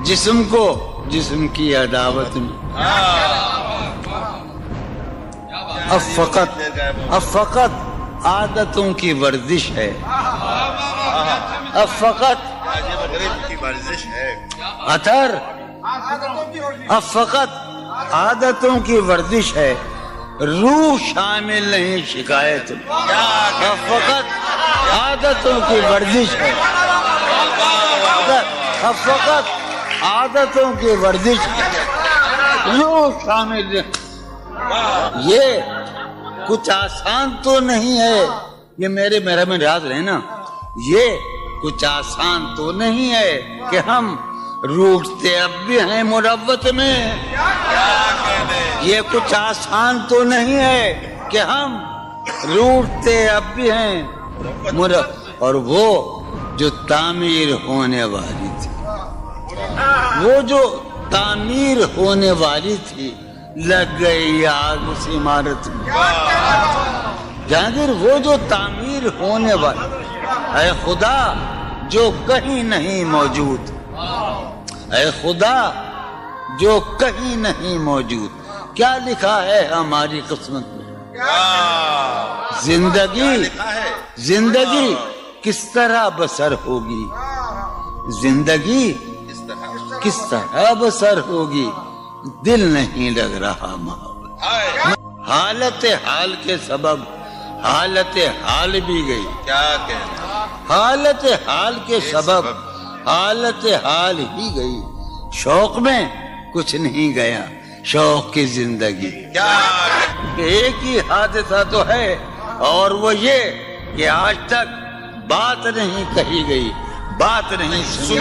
جسم کو جسم کی عداوت میں. اب فقط عادتوں کی ورزش ہے, اب فقط اثر, اب فقط عادتوں کی ورزش ہے, روح شامل نہیں شکایت میں. اب فقط عادتوں کی ورزش ہے, اب فقط عادتوں کی ورزش روح شامل نہیں. یہ کچھ آسان تو نہیں ہے, یہ میرا میں یاد رہے نا, یہ کچھ آسان تو نہیں ہے کہ ہم روٹتے اب بھی ہیں مروت میں. یہ کچھ آسان تو نہیں ہے کہ ہم روٹتے اب بھی ہیں مروت. اور وہ جو تعمیر ہونے والی تھی, وہ جو تعمیر ہونے والی تھی, لگ گئی آگ اس عمارت میں. جہانگیر وہ جو تعمیر ہونے والی, اے خدا جو کہیں نہیں موجود, اے خدا جو کہیں نہیں موجود, کیا لکھا ہے ہماری قسمت میں. زندگی کس طرح بسر ہوگی, زندگی کس طرح بسر ہوگی, دل نہیں لگ رہا محبت. حالت حال کے سبب حالت حال بھی گئی, حالت حال کے سبب حالت حال ہی گئی. شوق میں کچھ نہیں گیا, شوق کی زندگی. ایک ہی حادثہ تو ہے اور وہ یہ کہ آج تک بات نہیں کہی گئی, بات نہیں سنی.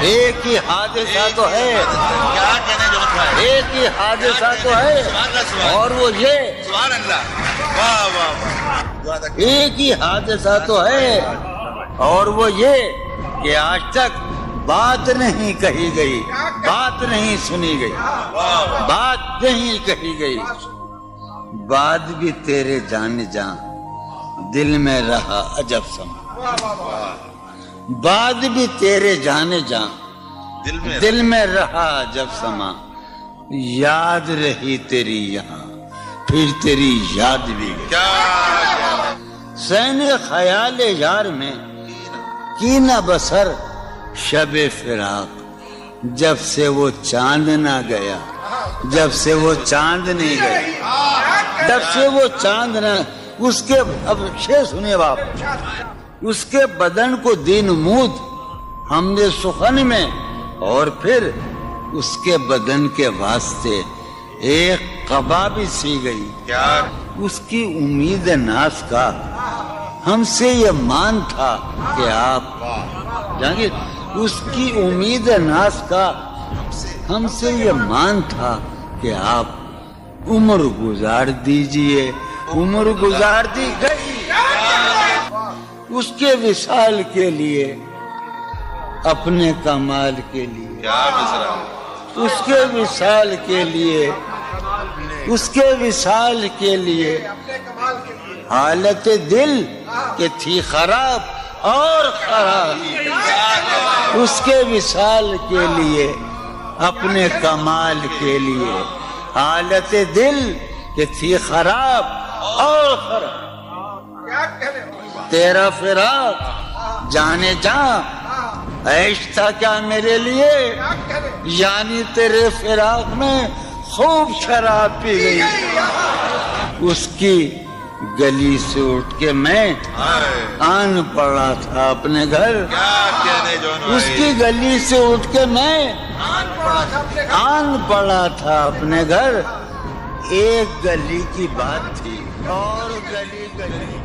ایک ہی حادثہ تو ہے, ایک ہی حادثہ تو ہے اور وہ یہ, ایک ہی حادثہ تو ہے اور وہ یہ کہ آج تک بات نہیں کہی گئی, بات نہیں سنی گئی, بات نہیں کہی گئی. بات بھی تیرے جان جان دل میں رہا عجب سما, بات بھی تیرے جانے جان دل میں رہا عجب سما. یاد رہی تیری یہاں پھر تیری یاد بھی گئی. سین خیال یار میں کی نہ بسر شب فراق, جب سے وہ چاند نہ گیا, جب سے وہ چاند نہیں گیا, جب سے وہ چاند نہ, اس کے اب شعر سنیے باپ, اس کے بدن کو دین مود ہم نے سخن میں, اور پھر اس کے بدن کے واسطے ایک قبا بھی سی گئی. اس کی امید ناز کا ہم سے یہ مان تھا کہ آپ جانگیر, اس کی امید ناز کا ہم سے یہ مان تھا کہ آپ عمر گزار دیجئے. عمر گزار دی گئی اس کے وصال کے لیے, اپنے کمال کے لیے, اس کے وصال کے لیے, اس کے وصال کے لیے. حالت دل کہ تھی خراب اور خراب, اس کے وصال کے لیے, اپنے کمال کے لیے. حالت دل کہ تھی خراب اور خراب. تیرا فراق جانے جاں عیش تھا کیا میرے لیے, یعنی تیرے فراق میں خوب شراب پی گئی. اس کی گلی سے اٹھ کے میں آن پڑا تھا اپنے گھر. اس کی گلی سے اٹھ کے میں آن پڑا تھا اپنے گھر. ایک گلی کی بات تھی اور گلی گلی